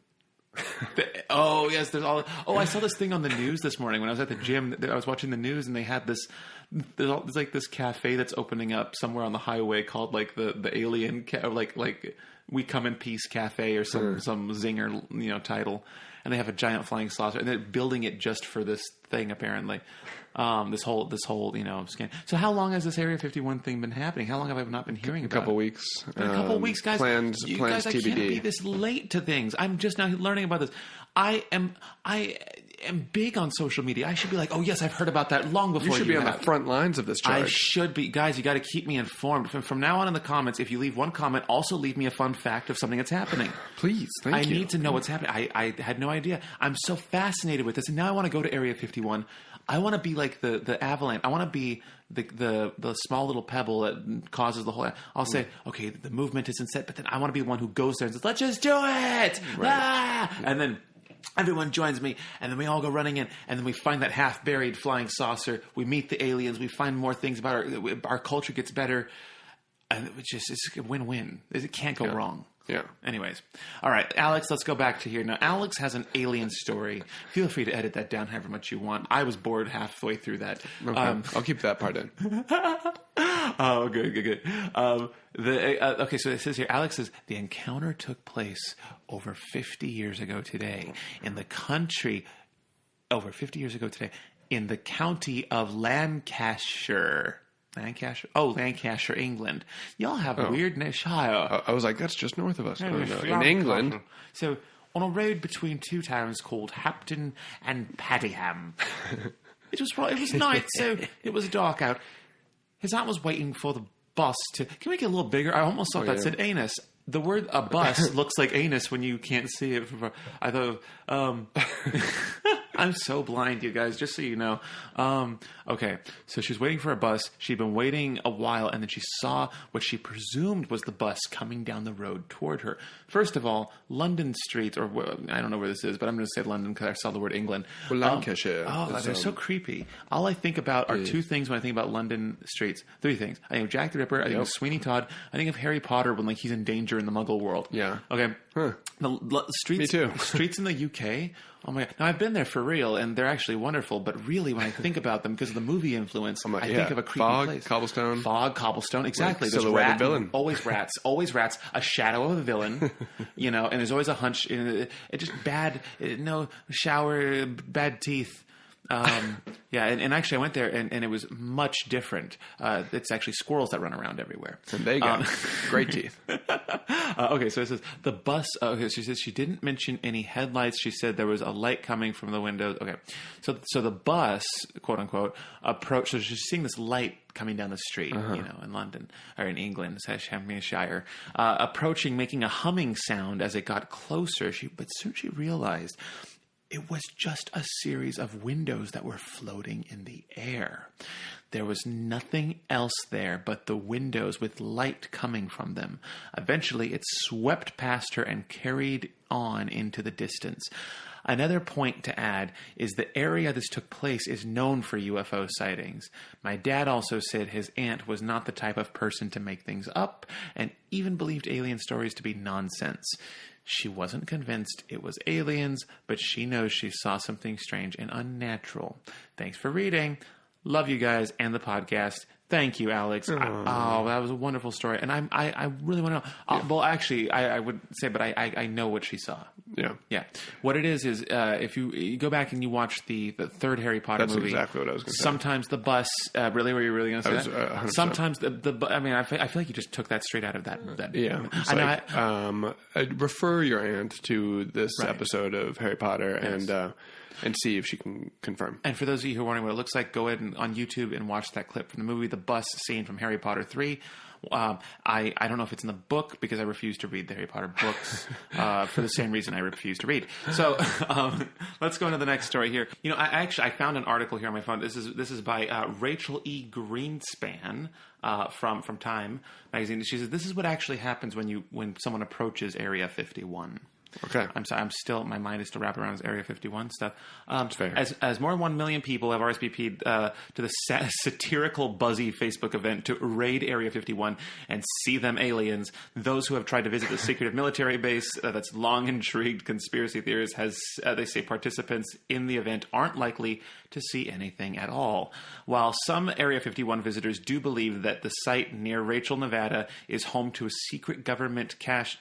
Oh yes, there's all. Oh, I saw this thing on the news this morning when I was at the gym. I was watching the news, and they had this. There's like this cafe that's opening up somewhere on the highway called the Alien, like We Come in Peace Cafe or some zinger title. And they have a giant flying saucer, and they're building it just for this thing, apparently. This whole scan. So how long has this Area 51 thing been happening? How long have I not been hearing about it? A couple weeks. A couple weeks, guys. Plans guys, TBD. I can't be this late to things. I'm just now learning about this. I am big on social media. I should be like, oh yes, I've heard about that long before. You should be on the front lines of this charge. I should be. Guys, you got to keep me informed. From now on in the comments, if you leave one comment, also leave me a fun fact of something that's happening. Please, thank you. I need to know what's happening. I had no idea. I'm so fascinated with this, and now I want to go to Area 51. I want to be like the avalanche. I want to be the small little pebble that causes the whole... I'll say, okay, the movement isn't set, but then I want to be the one who goes there and says, let's just do it! Right. Ah! And then everyone joins me, and then we all go running in, and then we find that half-buried flying saucer. We meet the aliens. We find more things about our culture gets better. And it's a win-win. It can't go wrong. Yeah. Anyways. All right, Alex, let's go back to here. Now, Alex has an alien story. Feel free to edit that down however much you want. I was bored halfway through that. Okay. I'll keep that part in. Oh, good. Okay, so it says here, Alex says, the encounter took place over 50 years ago today in the country, over 50 years ago today, in the county of Lancashire. Lancashire, England. Y'all have a weird shire. I was like, that's just north of us. In England. So on a road between two towns called Hapton and Padiham. It was night, so it was dark out. His aunt was waiting for the bus to... Can we make it a little bigger? I almost thought that said anus. The word a bus looks like anus when you can't see it. I thought... I'm so blind, you guys, just so you know. Okay, so she's waiting for a bus. She'd been waiting a while, and then she saw what she presumed was the bus coming down the road toward her. First of all, London streets, or I don't know where this is, but I'm going to say London because I saw the word England. Well, Lancashire. They're so creepy. All I think about are two things when I think about London streets. Three things. I think of Jack the Ripper. I think of Sweeney Todd. I think of Harry Potter when he's in danger in the Muggle world. Yeah. Okay. Huh. The streets, Me too. Streets in the UK. Oh my God. Now, I've been there for real, and they're actually wonderful, but really, when I think about them, because of the movie influence, I think of a creepy place. Fog, cobblestone, exactly. There's silhouetted villain. Always rats, a shadow of a villain, and there's always a hunch. It just bad, no shower, bad teeth. And actually I went there and it was much different. It's actually squirrels that run around everywhere. And they got great teeth. Okay, so it says the bus. Okay, she says she didn't mention any headlights. She said there was a light coming from the windows. Okay, so the bus, quote unquote, approached. So she's seeing this light coming down the street, in London or in England, Hampshire, approaching, making a humming sound as it got closer. But soon she realized it was just a series of windows that were floating in the air. There was nothing else there but the windows with light coming from them. Eventually, it swept past her and carried on into the distance. Another point to add is the area this took place is known for UFO sightings. My dad also said his aunt was not the type of person to make things up and even believed alien stories to be nonsense. She wasn't convinced it was aliens, but she knows she saw something strange and unnatural. Thanks for reading. Love you guys and the podcast. Thank you, Alex. That was a wonderful story. And I really want to know. Well, actually, I would say, but I know what she saw. Yeah. Yeah. What it is if you go back and you watch the third Harry Potter movie. That's exactly what I was going to say. Sometimes the bus, really, were you really going to say that? 100%. Sometimes I feel like you just took that straight out of that. Yeah. I'd refer your aunt to this episode of Harry Potter and see if she can confirm. And for those of you who are wondering what it looks like, go ahead on YouTube and watch that clip from the movie, the bus scene from Harry Potter 3. I don't know if it's in the book because I refuse to read the Harry Potter books for the same reason I refuse to read. So let's go into the next story here. I found an article here on my phone. This is by Rachel E. Greenspan from Time magazine. She says this is what actually happens when someone approaches Area 51. Okay. I'm sorry. My mind is still wrapped around this Area 51 stuff. Fair. As more than 1 million people have RSVP'd to the satirical buzzy Facebook event to raid Area 51 and see them aliens, those who have tried to visit the secretive military base that's long intrigued conspiracy theorists they say participants in the event aren't likely to see anything at all. While some Area 51 visitors do believe that the site near Rachel, Nevada is home to a secret government cache,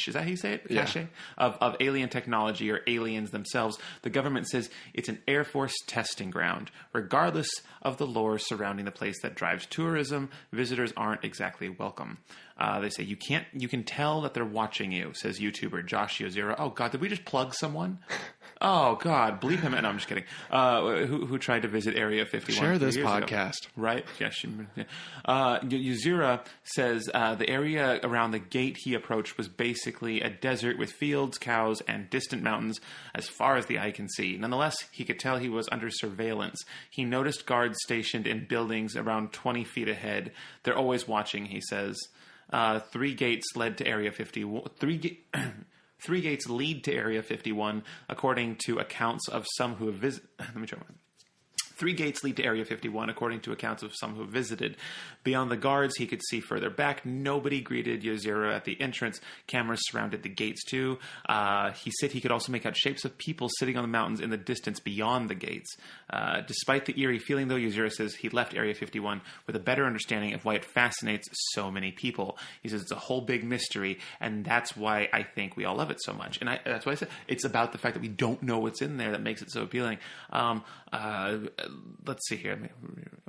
is that how you say it? Yeah. Cache? Of alien technology or aliens themselves, the government says it's an Air Force testing ground. Regardless of the lore surrounding the place that drives tourism, visitors aren't exactly welcome. They say you can tell that they're watching you, says YouTuber Josh Yozera. Oh God, did we just plug someone? Oh God, bleep him. No, I'm just kidding. Who tried to visit Area 51? Share this podcast, right? Yes. Yozera says the area around the gate he approached was basically a desert with fields, cows, and distant mountains as far as the eye can see. Nonetheless, he could tell he was under surveillance. He noticed guards stationed in buildings around 20 feet ahead. They're always watching, he says. 3 gates led to Area 51. 3 gates lead to Area 51, according to accounts of some who have visited. Let me try one. 3 gates lead to Area 51, according to accounts of some who visited. Beyond the guards, he could see further back. Nobody greeted Yozera at the entrance. Cameras surrounded the gates, too. He said he could also make out shapes of people sitting on the mountains in the distance beyond the gates. Despite the eerie feeling, though, Yozera says he left Area 51 with a better understanding of why it fascinates so many people. He says it's a whole big mystery, and that's why I think we all love it so much. And that's why I said it's about the fact that we don't know what's in there that makes it so appealing. Let's see here.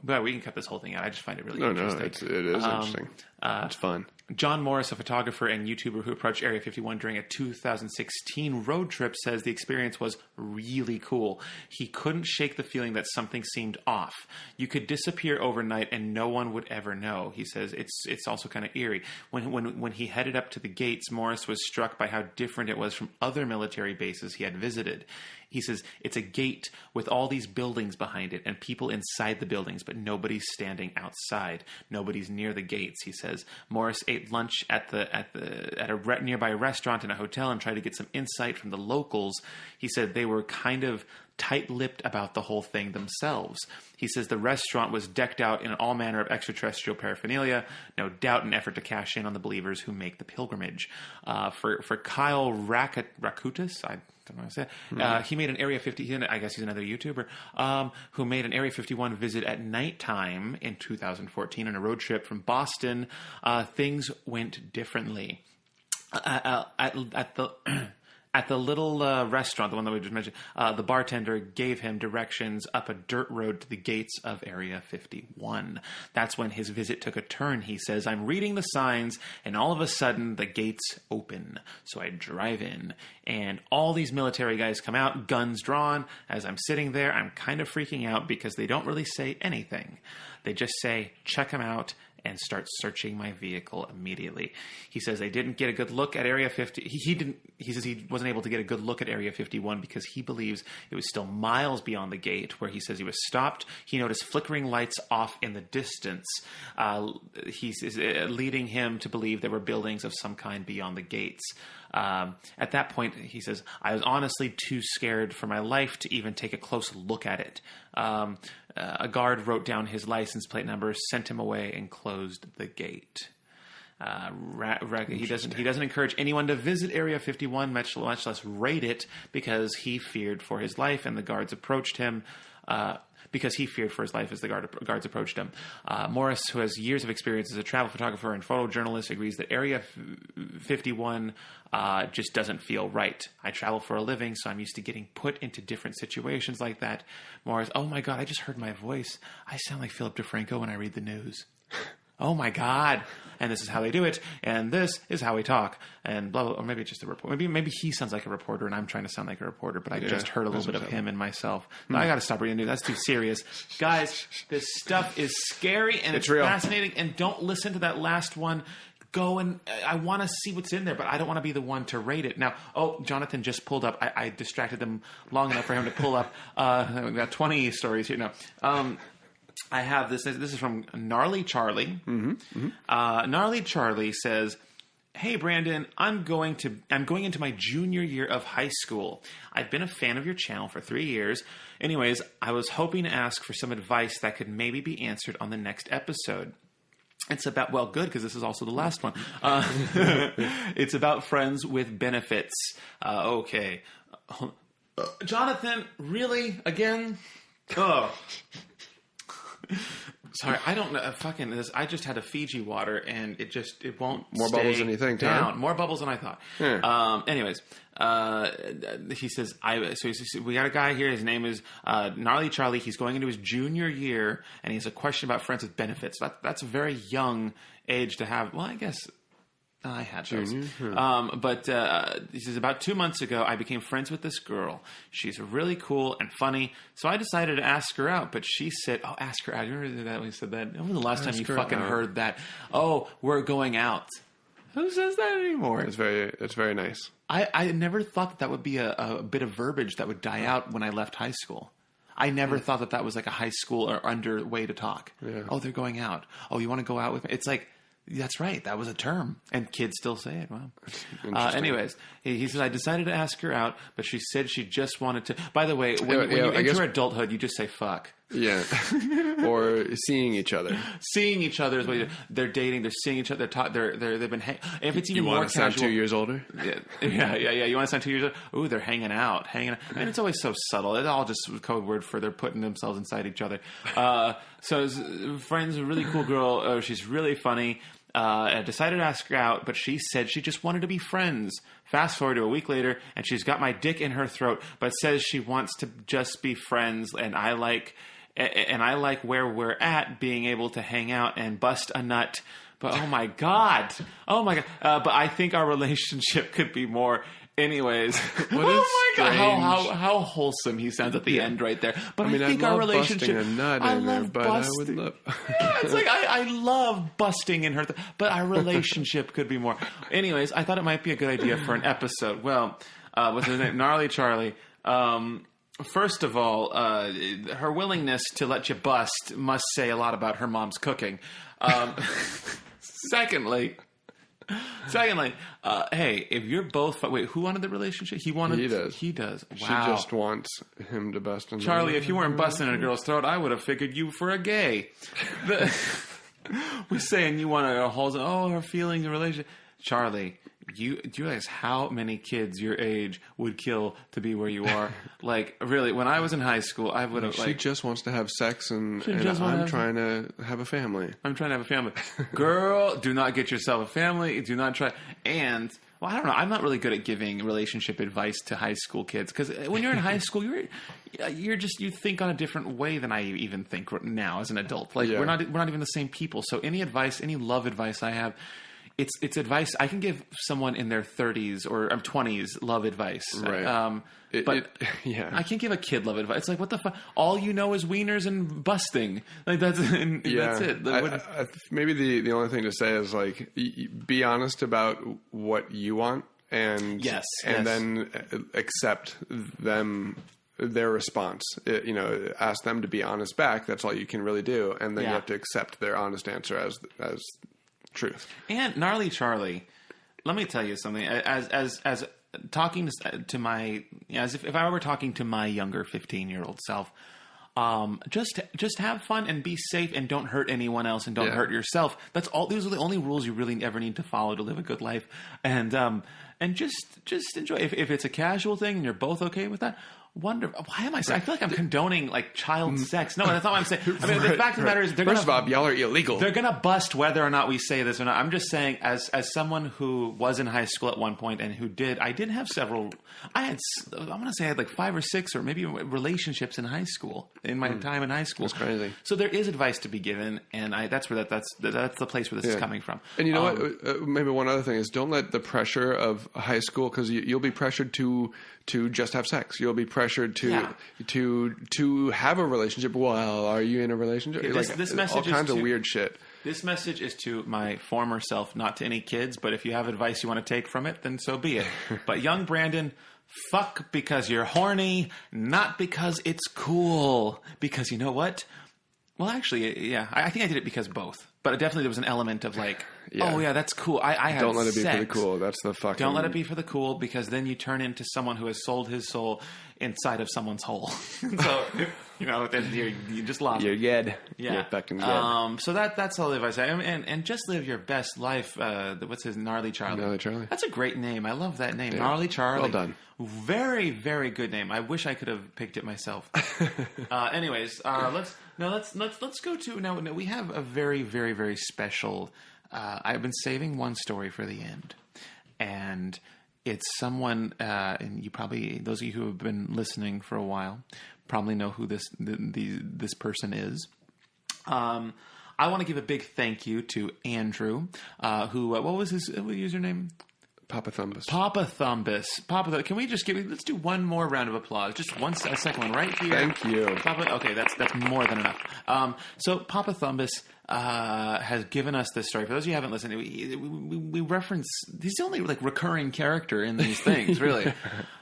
Well, we can cut this whole thing out. I just find it really interesting. No, it is interesting. It's fun. John Morris, a photographer and YouTuber who approached Area 51 during a 2016 road trip, says the experience was really cool. He couldn't shake the feeling that something seemed off. You could disappear overnight and no one would ever know. He says it's also kind of eerie. When he headed up to the gates, Morris was struck by how different it was from other military bases he had visited. He says, it's a gate with all these buildings behind it and people inside the buildings, but nobody's standing outside. Nobody's near the gates, he says. Morris ate lunch at a nearby restaurant in a hotel and tried to get some insight from the locals. He said they were kind of tight-lipped about the whole thing themselves. He says the restaurant was decked out in all manner of extraterrestrial paraphernalia, no doubt an effort to cash in on the believers who make the pilgrimage. For Kyle Rakutis, I don't know how to say it. He made an Area 50, I guess he's another YouTuber, who made an Area 51 visit at nighttime in 2014 on a road trip from Boston. Things went differently. At the little restaurant, the one that we just mentioned, the bartender gave him directions up a dirt road to the gates of Area 51. That's when his visit took a turn, he says. I'm reading the signs, and all of a sudden, the gates open. So I drive in, and all these military guys come out, guns drawn. As I'm sitting there, I'm kind of freaking out because they don't really say anything. They just say, check him out, and start searching my vehicle immediately. He says they didn't get a good look at Area 50. He says he wasn't able to get a good look at Area 51 because he believes it was still miles beyond the gate where he says he was stopped. He noticed flickering lights off in the distance. He's leading him to believe there were buildings of some kind beyond the gates. At that point, he says, I was honestly too scared for my life to even take a close look at it. A guard wrote down his license plate number, sent him away, and closed the gate. He doesn't encourage anyone to visit Area 51, much less raid it, because he feared for his life, and the guards approached him. Because he feared for his life as the guards approached him. Morris, who has years of experience as a travel photographer and photojournalist, agrees that Area 51 just doesn't feel right. I travel for a living, so I'm used to getting put into different situations like that. Morris, oh my God, I just heard my voice. I sound like Philip DeFranco when I read the news. Oh my God. And this is how they do it. And this is how we talk. And blah, blah, or maybe it's just a report. Maybe he sounds like a reporter and I'm trying to sound like a reporter, but I just heard a little bit of him and myself. No, I got to stop reading the news. That's too serious. Guys, this stuff is scary and it's fascinating. And don't listen to that last one. Go and I want to see what's in there, but I don't want to be the one to rate it. Now, Jonathan just pulled up. I distracted them long enough for him to pull up. We've got 20 stories here now. I have this. This is from Gnarly Charlie. Gnarly Charlie says, "Hey Brandon, I'm going into my junior year of high school. I've been a fan of your channel for 3 years. Anyways, I was hoping to ask for some advice that could maybe be answered on the next episode." It's about, well, good, because this is also the last one. It's about friends with benefits. Okay. Jonathan, really? Again? Oh. Sorry, I don't know. Fucking this. I just had a Fiji water, and it won't. More bubbles than you think, down. Tom. More bubbles than I thought. Yeah. Anyways, he says, we got a guy here. His name is Gnarly Charlie. He's going into his junior year, and he has a question about friends with benefits. That's a very young age to have. Well, I guess. I had those. But he says, about 2 months ago, I became friends with this girl. She's really cool and funny. So I decided to ask her out. But she said, ask her out. You remember that when he said that? When was the last time you fucking heard that? Oh, we're going out. Who says that anymore? It's very nice. I never thought that would be a bit of verbiage that would die out when I left high school. I never thought that was like a high school or under way to talk. Yeah. Oh, they're going out. Oh, you want to go out with me? It's like, that's right. That was a term. And kids still say it. Wow. Anyways, he says, I decided to ask her out, but she said she just wanted to. By the way, when you enter adulthood, you just say fuck. Yeah. Or seeing each other. Seeing each other is what they're dating. They're seeing each other. They've been if it's even more casual. You want to sound 2 years older? Yeah. You want to sound 2 years older? Ooh, they're hanging out. And it's always so subtle. It's all just a code word for they're putting themselves inside each other. So friends, a really cool girl. She's really funny. I decided to ask her out, but she said she just wanted to be friends. Fast forward to a week later, and she's got my dick in her throat, but says she wants to just be friends, and I like where we're at, being able to hang out and bust a nut. But oh my god. But I think our relationship could be more. Anyways, oh my god, how wholesome he sounds at the end right there. But I think our relationship. Busting a nut in there, but I would love. It's like I love busting in her, but our relationship could be more. Anyways, I thought it might be a good idea for an episode. Well, what's his name? Gnarly Charlie. First of all, her willingness to let you bust must say a lot about her mom's cooking. Secondly, hey, if you're both... Wait, who wanted the relationship? He does. He does. Wow. She just wants him to bust in Charlie, if you weren't busting in a girl's throat, I would have figured you for a gay. We're saying you want to hold... Oh, her feelings and relationship. Charlie... Do you realize how many kids your age would kill to be where you are? Like, really, when I was in high school, I would have... She just wants to have sex, and I'm trying to have a family. I'm trying to have a family. Girl, do not get yourself a family. Do not try... And... Well, I don't know. I'm not really good at giving relationship advice to high school kids because when you're in high school, you think on a different way than I even think now as an adult. Like we're not even the same people. So any love advice I have... It's advice I can give someone in their 30s or 20s love advice. Right. I can't give a kid love advice. It's like, what the fuck? All you know is wieners and busting. Like that's it. Maybe the only thing to say is like be honest about what you want and then accept their response. Ask them to be honest back. That's all you can really do, and then you have to accept their honest answer as truth. And Gnarly Charlie, let me tell you something. As talking to my, if I were talking to my younger 15-year-old self, just have fun and be safe and don't hurt anyone else and don't hurt yourself. That's all. These are the only rules you really ever need to follow to live a good life. And just enjoy. If it's a casual thing and you're both okay with that. Why am I saying? I feel like I'm condoning like child sex. No, that's not what I'm saying. I mean, the fact of the matter is, first of all, y'all are illegal. They're gonna bust whether or not we say this or not. I'm just saying, as someone who was in high school at one point and I did have several. I want to say I had like 5 or 6 or maybe relationships in high school in my time in high school. That's crazy. So there is advice to be given, and that's the place where this is coming from. And you know what? Maybe one other thing is don't let the pressure of high school because you'll be pressured to just have sex. You'll be pressured to have a relationship. Well, are you in a relationship? Okay, this message all kinds of weird shit. This message is to my former self, not to any kids. But if you have advice you want to take from it, then so be it. But young Brandon, fuck because you're horny, not because it's cool. Because you know what? Well, actually, yeah, I think I did it because both. But definitely there was an element of like, oh yeah, that's cool. I had Don't let it be sex. for the cool. That's the fucking... Don't let it be for the cool because then you turn into someone who has sold his soul inside of someone's hole. So, then you just lost You're it. dead. Yeah. You're fucking dead. So that's all the advice I have. And just live your best life. What's his Gnarly Charlie? Gnarly Charlie. That's a great name. I love that name. Damn. Gnarly Charlie. Well done. Very, very good name. I wish I could have picked it myself. Anyways, let's go to now. We have a very, very, very special. I've been saving one story for the end, and it's someone. And you probably, those of you who have been listening for a while, probably know who this person is. I want to give a big thank you to Andrew, who what was his username? Papa Thumbus. Papa Thumbus. Can we just let's do one more round of applause. Just a second one right here. Thank you. Papa, okay, that's more than enough. So Papa Thumbus has given us this story. For those of you who haven't listened, we reference, he's the only like recurring character in these things, really.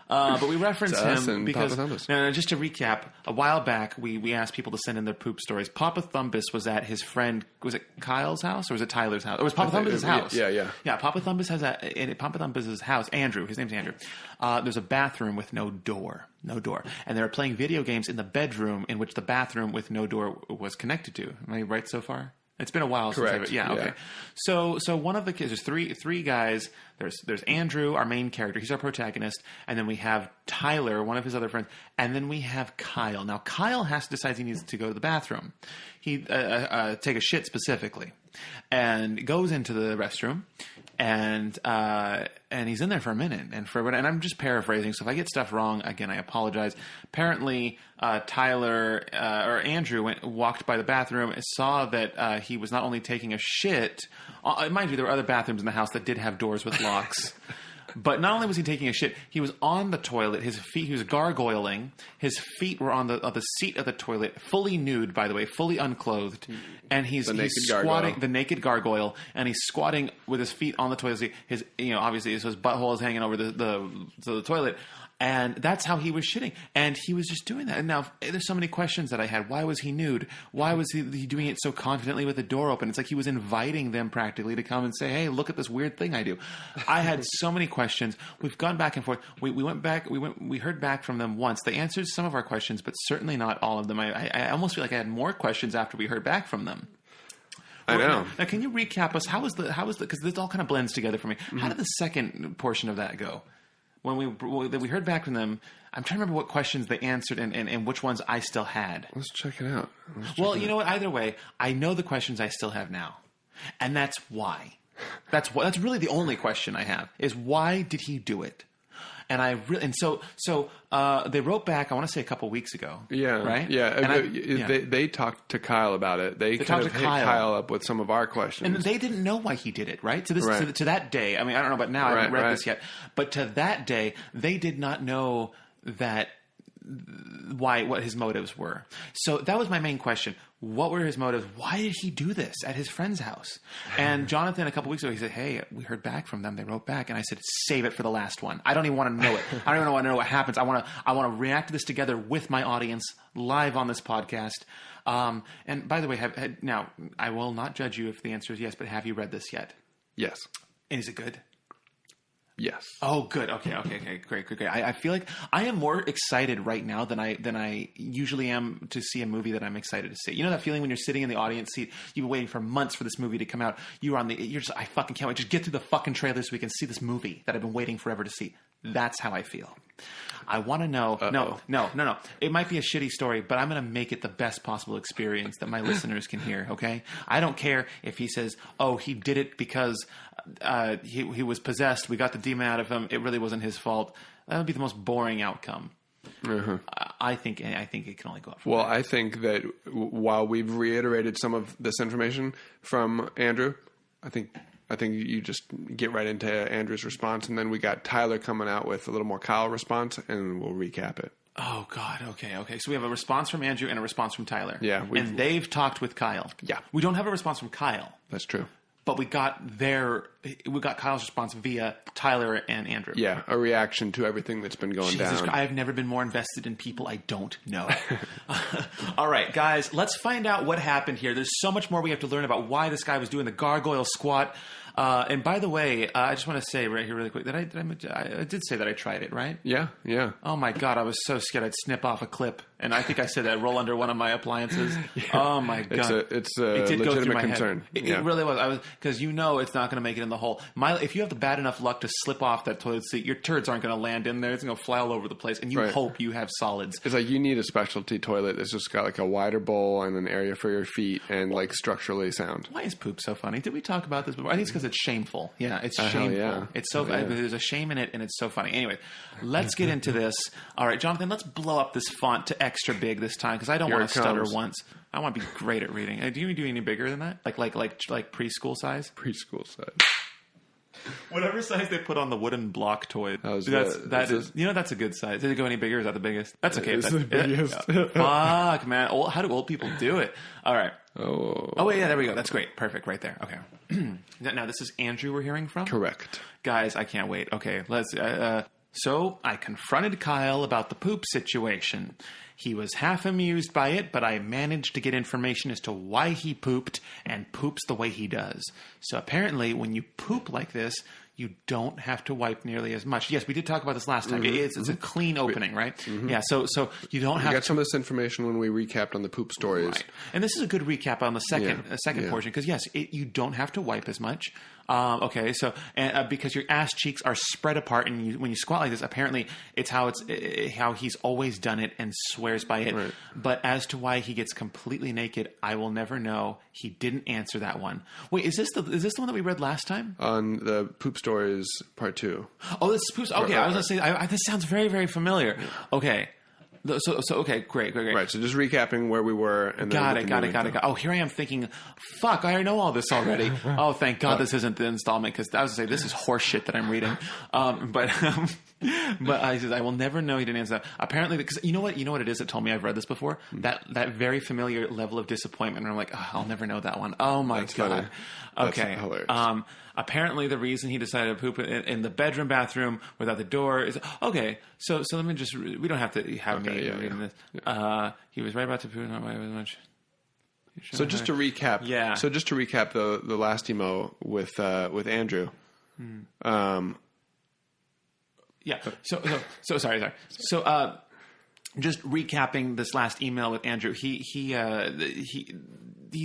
But we reference him because, just to recap, a while back we asked people to send in their poop stories. Papa Thumbus was at his friend, was it Kyle's house or was it Tyler's house? It was Papa Thumbus' house. Yeah. Yeah, Papa Thumbus has in Papa Thumbus' house, Andrew, his name's Andrew. There's a bathroom with no door. And they were playing video games in the bedroom in which the bathroom with no door was connected to. Am I right so far? It's been a while Correct. since okay. So one of the kids, there's three guys. There's Andrew, our main character. He's our protagonist. And then we have Tyler, one of his other friends. And then we have Kyle. Now, Kyle has to decide he needs to go to the bathroom. He take a shit specifically. And goes into the restroom. and he's in there for a minute, and I'm just paraphrasing. So if I get stuff wrong, again, I apologize. Apparently, Tyler or Andrew walked by the bathroom and saw that he was not only taking a shit. Mind you, there were other bathrooms in the house that did have doors with locks. But not only was he taking a shit, he was on the toilet. His feet, he was gargoyling. His feet were on the seat of the toilet, fully nude, by the way, fully unclothed. And he's squatting, the naked gargoyle, and he's squatting with his feet on the toilet seat. His, obviously his butthole is hanging over the toilet. And that's how he was shitting. And he was just doing that. And now there's so many questions that I had. Why was he nude? Why was he doing it so confidently with the door open? It's like he was inviting them practically to come and say, hey, look at this weird thing I do. I had so many questions. We've gone back and forth. We went back. We heard back from them once. They answered some of our questions, but certainly not all of them. I almost feel like I had more questions after we heard back from them. I know. Now, can you recap us? How was the, because this all kind of blends together for me. Mm-hmm. How did the second portion of that go? When we heard back from them, I'm trying to remember what questions they answered and which ones I still had. Let's check it out. Well, you know what? Either way, I know the questions I still have now, and that's why. That's really the only question I have is why did he do it? And so they wrote back. I want to say a couple weeks ago. Yeah, right. Yeah, they talked to Kyle about it. They kind of hit Kyle up with some of our questions, and they didn't know why he did it. Right to this to that day. I mean, I don't know, but now I haven't read this yet. But to that day, they did not know that what his motives were. So that was my main question. What were his motives? Why did he do this at his friend's house? And Jonathan, a couple weeks ago, he said, hey, we heard back from them. They wrote back. And I said, save it for the last one. I don't even want to know it. I don't even want to know what happens. I want to react to this together with my audience live on this podcast. And by the way, now, I will not judge you if the answer is yes, but have you read this yet? Yes. And is it good? Yes. Oh, good. Okay. Great. I feel like I am more excited right now than I usually am to see a movie that I'm excited to see. You know that feeling when you're sitting in the audience seat, you've been waiting for months for this movie to come out. You're just, I fucking can't wait. Just get through the fucking trailer so we can see this movie that I've been waiting forever to see. That's how I feel. I want to know. Uh-oh. No. It might be a shitty story, but I'm going to make it the best possible experience that my listeners can hear. Okay. I don't care if he says, "Oh, he did it because he was possessed. We got the demon out of him. It really wasn't his fault." That would be the most boring outcome. Uh-huh. I think it can only go up from there. I think that while we've reiterated some of this information from Andrew, I think you just get right into Andrew's response, and then we got Tyler coming out with a little more Kyle response, and we'll recap it. Oh, God. Okay. So we have a response from Andrew and a response from Tyler. Yeah. And they've talked with Kyle. Yeah. We don't have a response from Kyle. That's true. But we got Kyle's response via Tyler and Andrew. Yeah, a reaction to everything that's been going down. I've never been more invested in people I don't know. All right, guys, let's find out what happened here. There's so much more we have to learn about why this guy was doing the gargoyle squat. And by the way, I just want to say right here really quick that I did say that I tried it, right? Yeah. Oh, my God, I was so scared I'd snip off a clip. And I think I said that roll under one of my appliances. Yeah. Oh, my God. It's a legitimate concern. It really was. Because it's not going to make it in the hole. If you have the bad enough luck to slip off that toilet seat, your turds aren't going to land in there. It's going to fly all over the place. And you hope you have solids. It's like you need a specialty toilet that's just got like a wider bowl and an area for your feet and like structurally sound. Why is poop so funny? Did we talk about this before? I think it's because it's shameful. Yeah, it's shameful. Yeah. It's so there's a shame in it, and it's so funny. Anyway, let's get into this. All right, Jonathan, let's blow up this font to extra big this time because I don't want to stutter once. I want to be great at reading. Do you do any bigger than that? Like preschool size? Preschool size. Whatever size they put on the wooden block toy. That's a good size. Did it go any bigger? Is that the biggest? That's okay. It's the biggest. Fuck, man. How do old people do it? All right. Oh, wait, yeah, there we go. That's great. Perfect right there. Okay. Now, this is Andrew we're hearing from? Correct. Guys, I can't wait. Okay, let's... So I confronted Kyle about the poop situation. He was half amused by it, but I managed to get information as to why he pooped and poops the way he does. So apparently when you poop like this, you don't have to wipe nearly as much. Yes, we did talk about this last time. Mm-hmm. It's a clean opening, right? Mm-hmm. Yeah, so you don't have to... We got some of this information when we recapped on the poop stories. Right. And this is a good recap on the second portion, because yes, you don't have to wipe as much. Because your ass cheeks are spread apart, and when you squat like this, apparently it's how he's always done it and swears by it. Right. But as to why he gets completely naked, I will never know. He didn't answer that one. Wait, is this the one that we read last time? On the Poop Stories Part 2. Oh, this is Poop. Okay, I was going to say, this sounds very, very familiar. Yeah. Okay. So okay, great. Right, so just recapping where we were. And got it. Oh, here I am thinking, fuck, I know all this already. Oh, thank God this isn't the installment, because I was going to say, this is horse shit that I'm reading. But I says, I will never know he didn't answer that. Apparently, because you know what it is that told me I've read this before? That very familiar level of disappointment. And I'm like, oh, I'll never know that one. Oh my God. Funny. Okay. That's hilarious. Apparently, the reason he decided to poop in the bedroom bathroom without the door is okay. So let me just. We don't have to have me reading this. Yeah. He was right about to poop. Not by much. So just to recap. Yeah. So just to recap the last emo with Andrew. Yeah. So sorry. So just recapping this last email with Andrew. He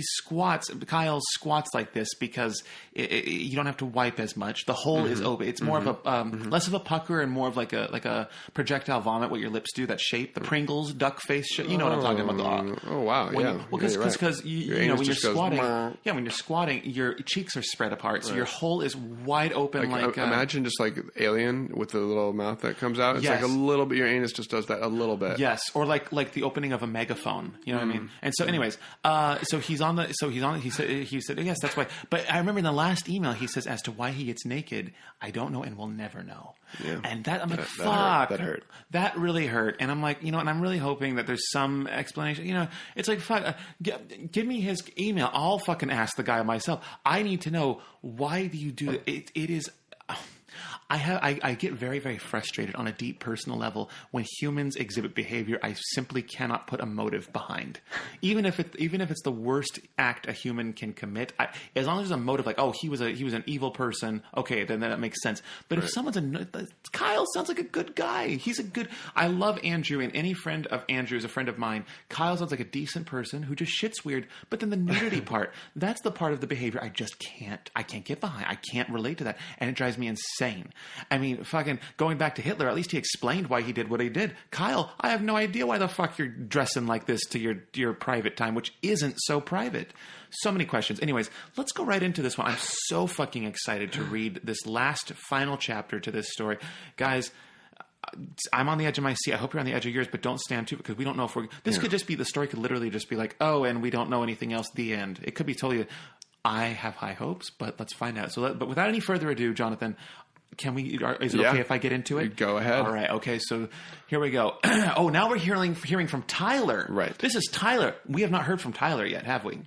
squats. Kyle squats like this because you don't have to wipe as much. The hole is open. It's more of a less of a pucker and more of like a projectile vomit. What your lips do, that shape, the Pringles duck face. You know what I'm talking about? Oh wow, because you know when you're squatting. When you're squatting, your cheeks are spread apart, so your hole is wide open. Like imagine just like Alien with the little mouth that comes out. It's like a little bit. Your anus just does that a little bit. Yes, or like the opening of a megaphone. You know what I mean? And so, anyways, he said yes, that's why. But I remember in the last email he says, as to why he gets naked, I don't know and will never know. Yeah. And that I'm like, fuck, that hurt. That really hurt. And I'm like, and I'm really hoping that there's some explanation. It's like, fuck, give me his email. I'll fucking ask the guy myself. I need to know, why do you do it? It is. I get very, very frustrated on a deep personal level when humans exhibit behavior I simply cannot put a motive behind. Even if it's the worst act a human can commit, as long as there's a motive, like, oh, he was an evil person, okay, then that makes sense. But if someone's Kyle sounds like a good guy. I love Andrew, and any friend of Andrew is a friend of mine. Kyle sounds like a decent person who just shits weird. But then the nudity part, that's the part of the behavior I can't get behind. I can't relate to that, and it drives me insane. I mean, fucking going back to Hitler, at least he explained why he did what he did. Kyle, I have no idea why the fuck you're dressing like this to your private time, which isn't so private. So many questions. Anyways, let's go right into this one. I'm so fucking excited to read this last final chapter to this story. Guys, I'm on the edge of my seat. I hope you're on the edge of yours, but don't stand too, because we don't know if this could just be, the story could literally just be like, oh, and we don't know anything else, the end. It could be totally, I have high hopes, but let's find out. But without any further ado, Jonathan, is it okay if I get into it? Go ahead. All right. Okay. So here we go. Oh, now we're hearing from Tyler. Right. This is Tyler. We have not heard from Tyler yet, have we?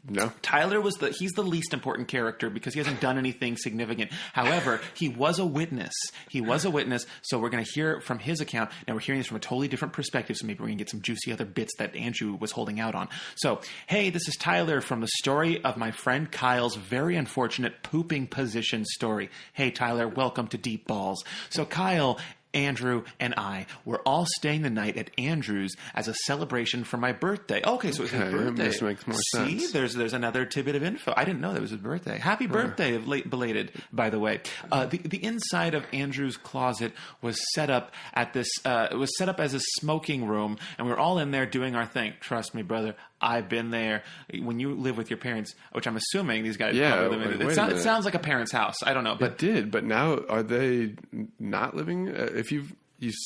No. Tyler he's the least important character because he hasn't done anything significant. However, he was a witness. So we're going to hear from his account. Now we're hearing this from a totally different perspective. So maybe we're going to get some juicy other bits that Andrew was holding out on. So, hey, this is Tyler from the story of my friend Kyle's very unfortunate pooping position story. Hey, Tyler, welcome to Deep Balls. So Kyle, Andrew, and I were all staying the night at Andrew's as a celebration for my birthday. Okay, so it's his birthday. This makes more sense. See, there's another tidbit of info. I didn't know that was his birthday. Happy birthday, belated, by the way. The inside of Andrew's closet was set up as a smoking room, and we were all in there doing our thing. Trust me, brother. I've been there. When you live with your parents, which I'm assuming these guys probably live in. It sounds like a parent's house. I don't know. But it did. But now, are they not living? If you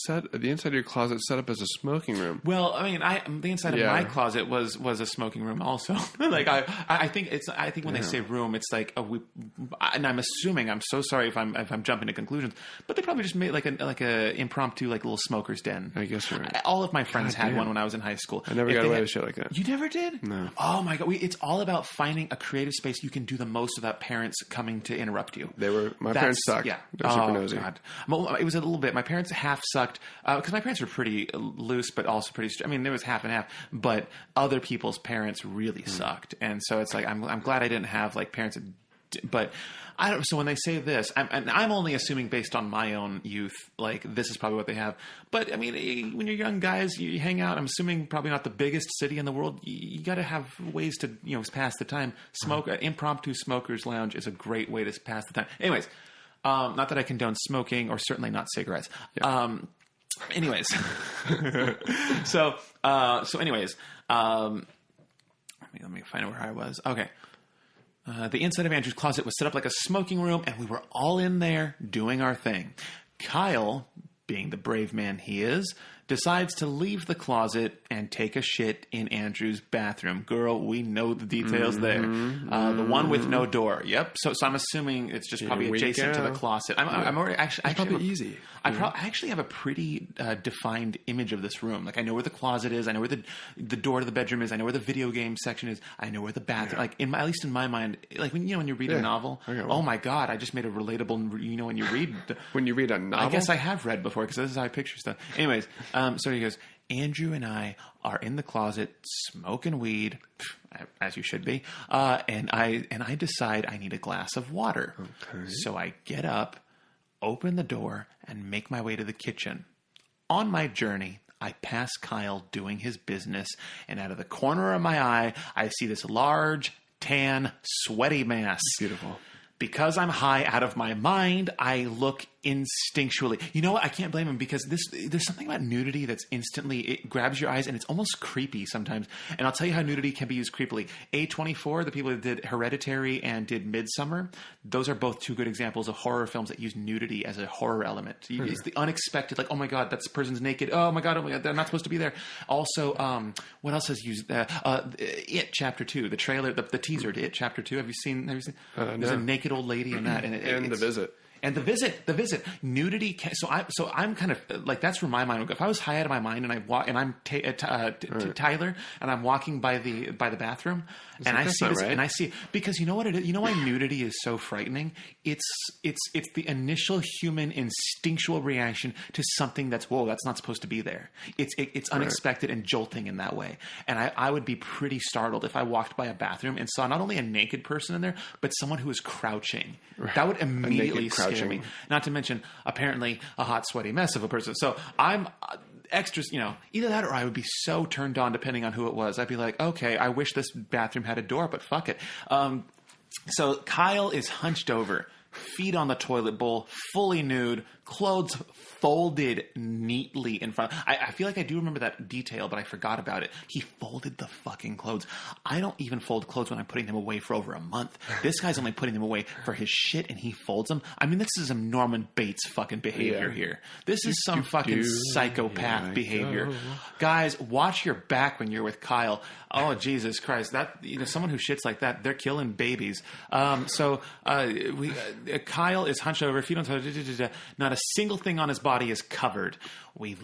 set the inside of your closet set up as a smoking room. Well, I mean, the inside of my closet was a smoking room also. Like I think when they say room, it's like and I'm assuming, I'm so sorry if I'm jumping to conclusions, but they probably just made like a impromptu like little smoker's den. I guess you're right. All of my friends had one when I was in high school. I never got away with shit like that. You never did? No. Oh my God, it's all about finding a creative space you can do the most without parents coming to interrupt you. My parents sucked. Yeah. They're super nosy. God. Well, it was a little bit. My parents half sucked because my parents were pretty loose, but also pretty. I mean, there was half and half. But other people's parents really sucked, and so it's like I'm glad I didn't have like parents. But I don't. So when they say this, I'm only assuming based on my own youth. Like this is probably what they have. But I mean, when you're young guys, you hang out. I'm assuming probably not the biggest city in the world. You got to have ways to pass the time. Impromptu smokers lounge is a great way to pass the time. Anyways. Not that I condone smoking or certainly not cigarettes. Yeah. Anyways. So anyways, let me find out where I was. Okay. The inside of Andrew's closet was set up like a smoking room, and we were all in there doing our thing. Kyle, being the brave man he is, decides to leave the closet and take a shit in Andrew's bathroom. Girl, we know the details there. The one with no door. Yep. So I'm assuming it's just probably adjacent to the closet. I'm already actually probably easy. I actually have a pretty defined image of this room. Like I know where the closet is. I know where the door to the bedroom is. I know where the video game section is. I know where the bathroom. Like at least in my mind, like when you read a novel. Okay, well. Oh my God! I just made a relatable. When you read when you read a novel. I guess I have read before because this is how I picture stuff. Anyways, so he goes. Andrew and I are in the closet smoking weed, as you should be, and I decide I need a glass of water. Okay. So I get up, open the door, and make my way to the kitchen. On my journey, I pass Kyle doing his business, and out of the corner of my eye, I see this large, tan, sweaty mass. Beautiful. Because I'm high out of my mind, I look instinctually. You know what? I can't blame him because there's something about nudity that's instantly, it grabs your eyes and it's almost creepy sometimes. And I'll tell you how nudity can be used creepily. A24, the people that did Hereditary and did Midsommar, those are both two good examples of horror films that use nudity as a horror element. It's the unexpected, like, oh my God, that person's naked. Oh my God, they're not supposed to be there. Also, what else has used It Chapter 2, the trailer, the teaser to It Chapter 2. Have you seen? There's a naked old lady in that. And The Visit. And the visit, nudity. So I'm kind of like, that's where my mind would go. If I was high out of my mind and I walk and I'm Tyler and I'm walking by the bathroom and I see this, right? And I see, because you know what it is. You know why nudity is so frightening? It's the initial human instinctual reaction to something that's not supposed to be there. It's unexpected and jolting in that way. And I would be pretty startled if I walked by a bathroom and saw not only a naked person in there, but someone who was crouching. That would immediately scare me. Not to mention, apparently, a hot, sweaty mess of a person. So I'm extra, either that or I would be so turned on depending on who it was. I'd be like, okay, I wish this bathroom had a door, but fuck it. So Kyle is hunched over, feet on the toilet bowl, fully nude, clothes folded neatly in front. I feel like I do remember that detail, but I forgot about it. He folded the fucking clothes. I don't even fold clothes when I'm putting them away for over a month. This guy's only putting them away for his shit, and he folds them. I mean, this is some Norman Bates fucking behavior here. This is some fucking psychopath behavior. Guys, watch your back when you're with Kyle. Oh, Jesus Christ. That, someone who shits like that, they're killing babies. Kyle is hunched over, feet on toes, not a single thing on his body is covered. We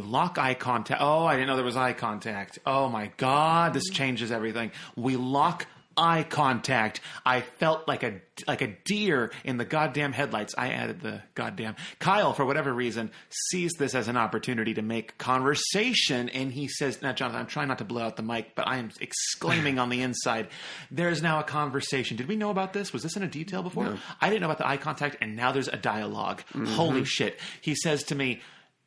lock eye contact. Oh, I didn't know there was eye contact. Oh my God, this changes everything. We lock eye contact. I felt like a deer in the goddamn headlights. I added the goddamn. Kyle, for whatever reason, sees this as an opportunity to make conversation, and he says, now, Jonathan, I'm trying not to blow out the mic, but I am exclaiming on the inside, there's now a conversation. Did we know about this? Was this in a detail before? No. I didn't know about the eye contact, and now there's a dialogue. Mm-hmm. Holy shit. He says to me,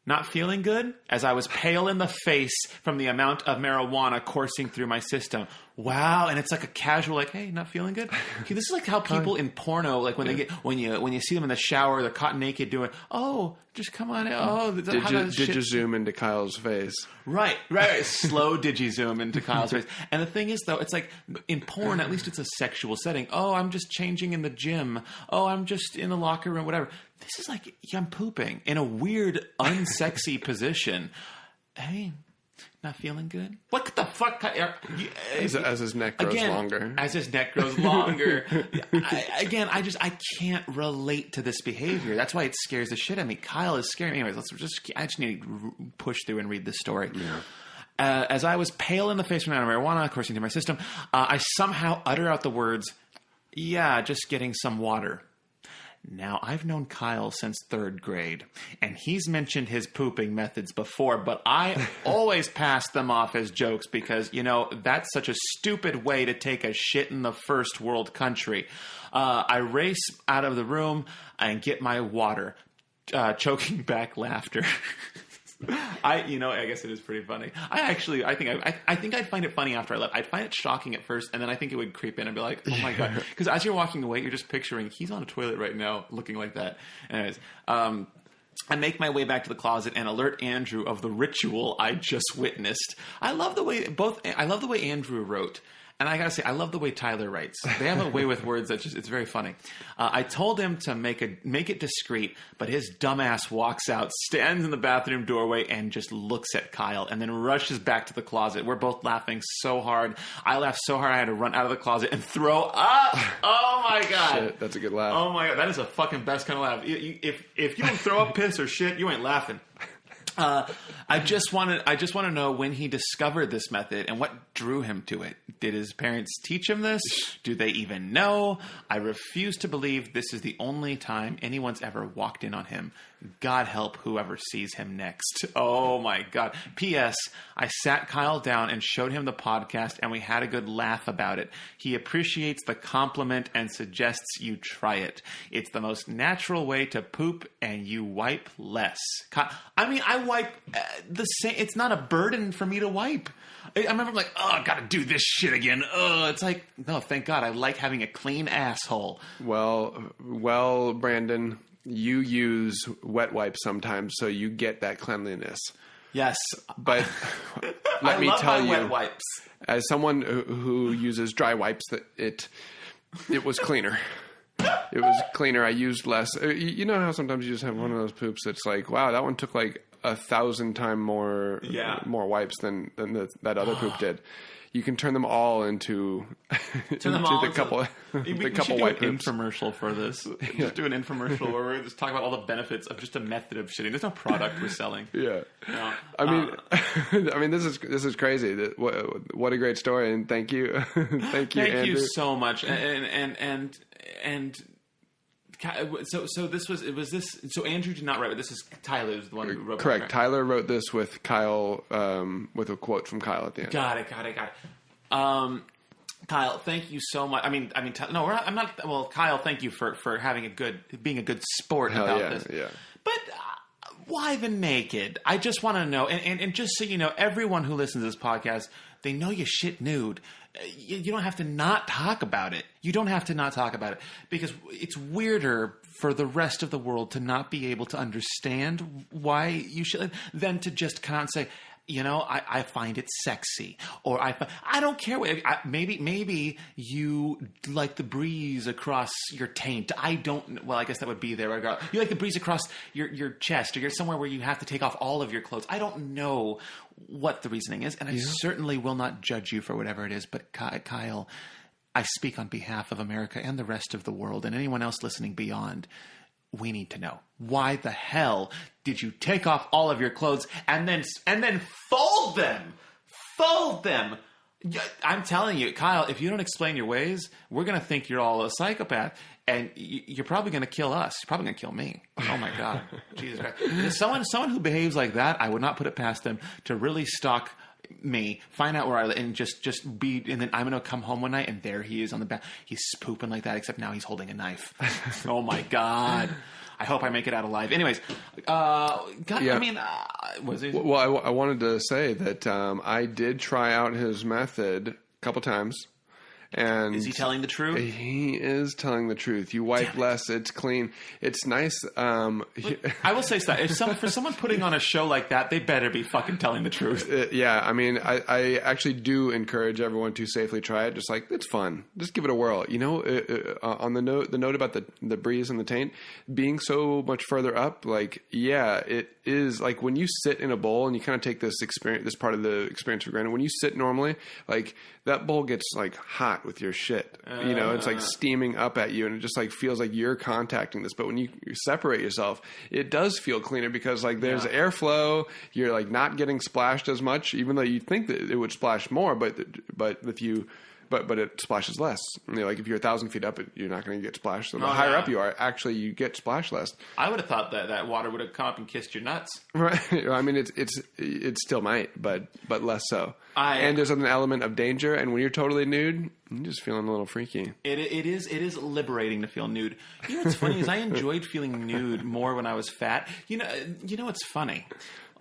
not feeling good, as I was pale in the face from the amount of marijuana coursing through my system. Wow, and it's like a casual, like, hey, not feeling good. Okay, this is like how people in porno, like when they get when you see them in the shower, they're caught naked doing, oh, just come on, oh. Did you zoom into Kyle's face? Right. Slow digi zoom into Kyle's face. And the thing is, though, it's like in porn, at least it's a sexual setting. Oh, I'm just changing in the gym. Oh, I'm just in the locker room, whatever. This is like, I'm pooping in a weird, unsexy position. Hey, not feeling good? What the fuck? As his neck grows longer. As his neck grows longer. I can't relate to this behavior. That's why it scares the shit out of me. Kyle is scaring me. Anyways, I just need to push through and read this story. Yeah. As I was pale in the face from marijuana coursing through my system, I somehow utter out the words, yeah, just getting some water. Now, I've known Kyle since 3rd grade, and he's mentioned his pooping methods before, but I always pass them off as jokes because, that's such a stupid way to take a shit in the first world country. I race out of the room and get my water, choking back laughter. I guess it is pretty funny. I think I'd find it funny after I left. I'd find it shocking at first, and then I think it would creep in and be like, oh my God. Because as you're walking away, you're just picturing he's on a toilet right now looking like that. Anyways, I make my way back to the closet and alert Andrew of the ritual I just witnessed. I love the way Andrew wrote. And I gotta say, I love the way Tyler writes. They have a way with words that's it's very funny. I told him to make it discreet, but his dumbass walks out, stands in the bathroom doorway, and just looks at Kyle, and then rushes back to the closet. We're both laughing so hard. I laughed so hard I had to run out of the closet and throw up. Oh my God. Shit, that's a good laugh. Oh my God, that is a fucking best kind of laugh. If you don't throw up, piss, or shit, you ain't laughing. I just want to know when he discovered this method and what drew him to it. Did his parents teach him this? Do they even know? I refuse to believe this is the only time anyone's ever walked in on him. God help whoever sees him next. Oh my God. P.S. I sat Kyle down and showed him the podcast, and we had a good laugh about it. He appreciates the compliment and suggests you try it. It's the most natural way to poop, and you wipe less. I mean, I wipe the same. It's not a burden for me to wipe. I remember like, oh, I gotta do this shit again. Oh, it's like, no, thank God. I like having a clean asshole. Well, Brandon, you use wet wipes sometimes, so you get that cleanliness. Yes. But let me tell you, wet wipes. As someone who uses dry wipes, that it was cleaner. It was cleaner. I used less. You know how sometimes you just have one of those poops that's like, wow, that one took like 1,000 times more wipes than that other poop did. You can turn them all into the couple white poops. Infomercial for this. Just do an infomercial where we just talk about all the benefits of just a method of shitting. There's no product we're selling. Yeah. No. I mean, this is crazy. What a great story, and thank you, thank you, Andrew. You so much, and. So this was this. So Andrew did not write it. This is Tyler was the one who wrote it. Correct. Tyler wrote this with Kyle, with a quote from Kyle at the end. Got it. Kyle, thank you so much. I'm not. Well, Kyle, thank you for being a good sport about this. Yeah. But why the naked? I just want to know, and just so you know, everyone who listens to this podcast, they know you shit nude. You don't have to not talk about it. You don't have to not talk about it because it's weirder for the rest of the world to not be able to understand why you should than to just kind of say, you know, I find it sexy, or I don't care. Maybe you like the breeze across your taint. I don't. Well, I guess that would be there. You like the breeze across your chest, or you're somewhere where you have to take off all of your clothes. I don't know what the reasoning is, and I certainly will not judge you for whatever it is. But Kyle, I speak on behalf of America and the rest of the world, and anyone else listening beyond. We need to know, why the hell did you take off all of your clothes and then fold them? Fold them. I'm telling you, Kyle, if you don't explain your ways, we're going to think you're all a psychopath, and you're probably going to kill us. You're probably going to kill me. Oh my God. Jesus Christ. Someone who behaves like that, I would not put it past them to really stalk me, find out where I live, and just be, and then I'm gonna come home one night and there he is on the back. He's pooping like that, except now he's holding a knife. Oh my God. I hope I make it out alive. Anyways, was he? Well, I wanted to say that I did try out his method a couple times. And is he telling the truth? He is telling the truth. You wipe less. It's clean. It's nice. I will say that for someone putting on a show like that, they better be fucking telling the truth. Yeah, I mean, I actually do encourage everyone to safely try it. Just like, it's fun. Just give it a whirl. You know, on the note about the breeze and the taint being so much further up, like, yeah, it is like when you sit in a bowl and you kind of take this part of the experience for granted. When you sit normally, like that bowl gets like hot with your shit. You know, it's like steaming up at you, and it just like feels like you're contacting this. But when you separate yourself, it does feel cleaner because like there's airflow. You're like not getting splashed as much, even though you think that it would splash more. But it splashes less. You know, like if you're 1,000 feet up, you're not going to get splashed. So the higher up you are, actually you get splashed less. I would have thought that water would have come up and kissed your nuts. Right. I mean, it still might, but less so. And there's an element of danger. And when you're totally nude, you're just feeling a little freaky. It is liberating to feel nude. You know what's funny is I enjoyed feeling nude more when I was fat. You know what's funny?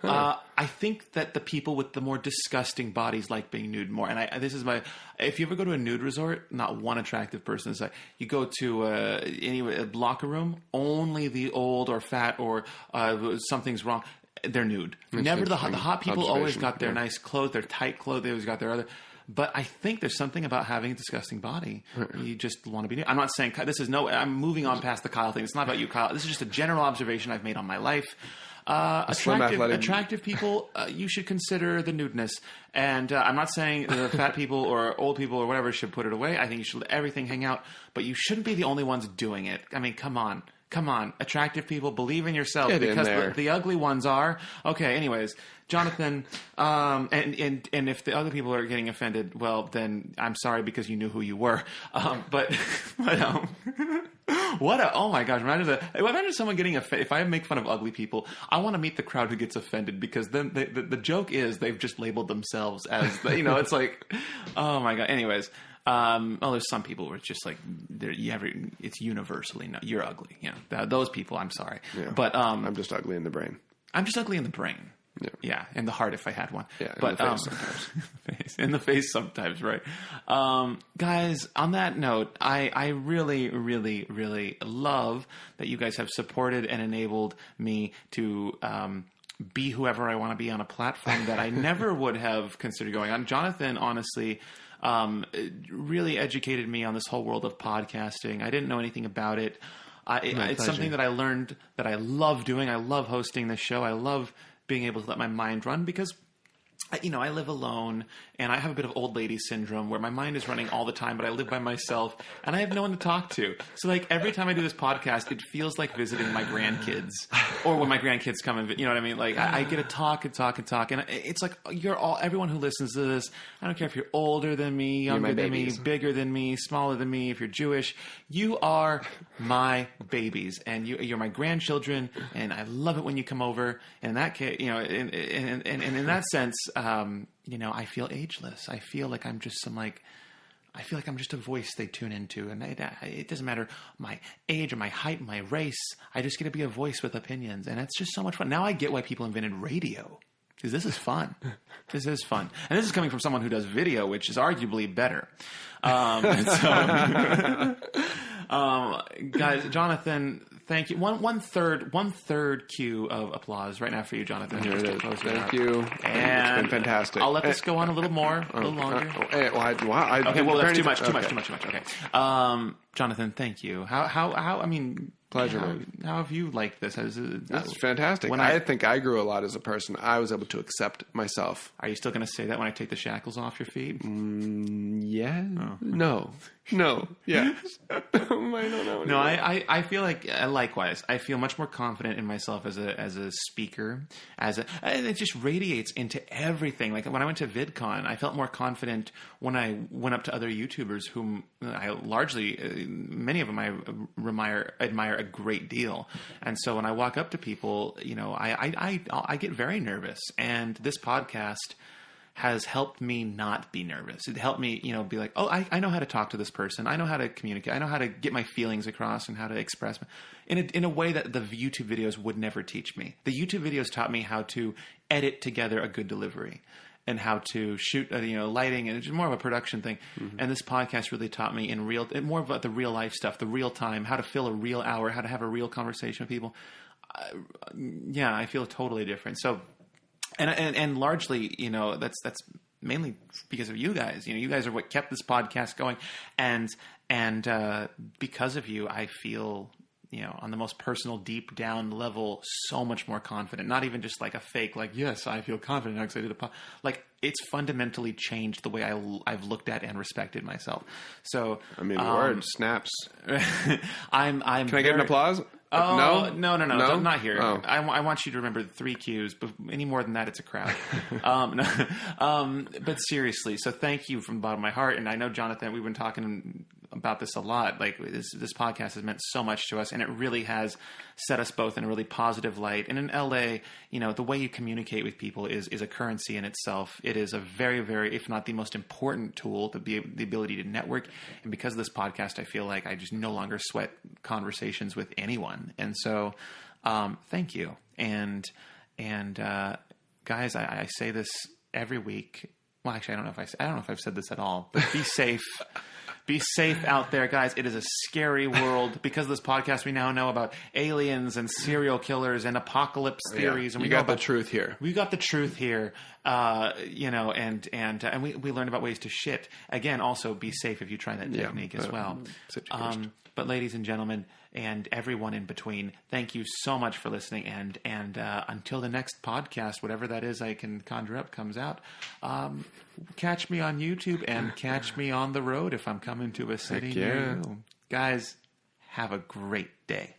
I think that the people with the more disgusting bodies like being nude more. And this is if you ever go to a nude resort, not one attractive person is like, you go to a locker room, only the old or fat or something's wrong. They're nude. Never the hot people always got their nice clothes, their tight clothes. They always got their other. But I think there's something about having a disgusting body. You just want to be nude. I'm not saying I'm moving on past the Kyle thing. It's not about you, Kyle. This is just a general observation I've made on my life. Attractive people, you should consider the nudeness. And I'm not saying the fat people or old people or whatever should put it away. I think you should let everything hang out. But you shouldn't be the only ones doing it. I mean, come on. Attractive people, believe in yourself. Get because in there. The ugly ones are. Okay, anyways, Jonathan, and if the other people are getting offended, well, then I'm sorry because you knew who you were. Oh my gosh, imagine someone getting offended. If I make fun of ugly people, I want to meet the crowd who gets offended because then the joke is they've just labeled themselves as, it's like, oh my God. Anyways. There's some people where it's just like it's universally no, you're ugly. Those people. I'm sorry, but I'm just ugly in the brain. I'm just ugly in the brain. Yeah, in the heart if I had one. Yeah, but the face sometimes. In the face sometimes, right? Guys, on that note, I really, really, really love that you guys have supported and enabled me to be whoever I want to be on a platform that I never would have considered going on. Jonathan, honestly. Really educated me on this whole world of podcasting. I didn't know anything about it. It's something that I learned that I love doing. I love hosting this show. I love being able to let my mind run because I live alone and I have a bit of old lady syndrome where my mind is running all the time, but I live by myself and I have no one to talk to. So every time I do this podcast, it feels like visiting my grandkids or when my grandkids come and, you know what I mean? I get to talk and talk and talk. And it's like everyone who listens to this, I don't care if you're older than me, younger than me, bigger than me, smaller than me, if you're Jewish, you are my babies and you're my grandchildren. And I love it when you come over. And in that case, and in that sense, I feel ageless. I feel like I'm just a voice they tune into, and it doesn't matter my age or my height, my race. I just get to be a voice with opinions, and it's just so much fun. Now I get why people invented radio, because this is fun. This is fun, and this is coming from someone who does video, which is arguably better. Guys, Jonathan. Thank you. One third cue of applause right now for you, Jonathan. Here it is. Thank you. And it's been fantastic. I'll let this go on a little more, a little longer. Okay, that's too much. Okay. Jonathan, thank you. How? I mean, pleasure, man. How have you liked this? That's fantastic. I think I grew a lot as a person. I was able to accept myself. Are you still going to say that when I take the shackles off your feet? Yeah. Oh. No. Yes. I don't know. No, I feel like likewise. I feel much more confident in myself as a speaker. And it just radiates into everything. Like when I went to VidCon, I felt more confident when I went up to other YouTubers whom I largely, many of them I admire a great deal. And so when I walk up to people, I get very nervous. And this podcast has helped me not be nervous. It helped me, be like, oh, I know how to talk to this person. I know how to communicate. I know how to get my feelings across and how to express in a way that the YouTube videos would never teach me. The YouTube videos taught me how to edit together a good delivery and how to shoot, lighting, and it's just more of a production thing. Mm-hmm. And this podcast really taught me more about the real life stuff, the real time, how to fill a real hour, how to have a real conversation with people. I feel totally different. So, and largely, that's mainly because of you guys. You guys are what kept this podcast going, and because of you, I feel, on the most personal, deep down level, so much more confident. Not even just like a fake, like, yes, I feel confident because I did a podcast. Like, it's fundamentally changed the way I've looked at and respected myself. So, word snaps. Can I get an applause? Oh, no, not here. Oh. I want you to remember the 3 Qs, but any more than that, it's a crowd. But seriously, so thank you from the bottom of my heart. And I know, Jonathan, we've been talking about this a lot. Like this podcast has meant so much to us, and it really has set us both in a really positive light. And in LA, the way you communicate with people is a currency in itself. It is a very, very, if not the most important tool, the ability to network. And because of this podcast, I feel like I just no longer sweat conversations with anyone. And so, thank you. And guys, I say this every week. Well, actually, I don't know if I've said this at all, but be safe. Be safe out there, guys. It is a scary world. Because of this podcast, we now know about aliens and serial killers and apocalypse theories. And we got the truth here. We got the truth here. And we learned about ways to shit. Again, also be safe if you try that technique as well. But ladies and gentlemen, and everyone in between, thank you so much for listening. And until the next podcast, whatever that is I can conjure up comes out, catch me on YouTube and catch me on the road if I'm coming to a city near you. Guys, have a great day.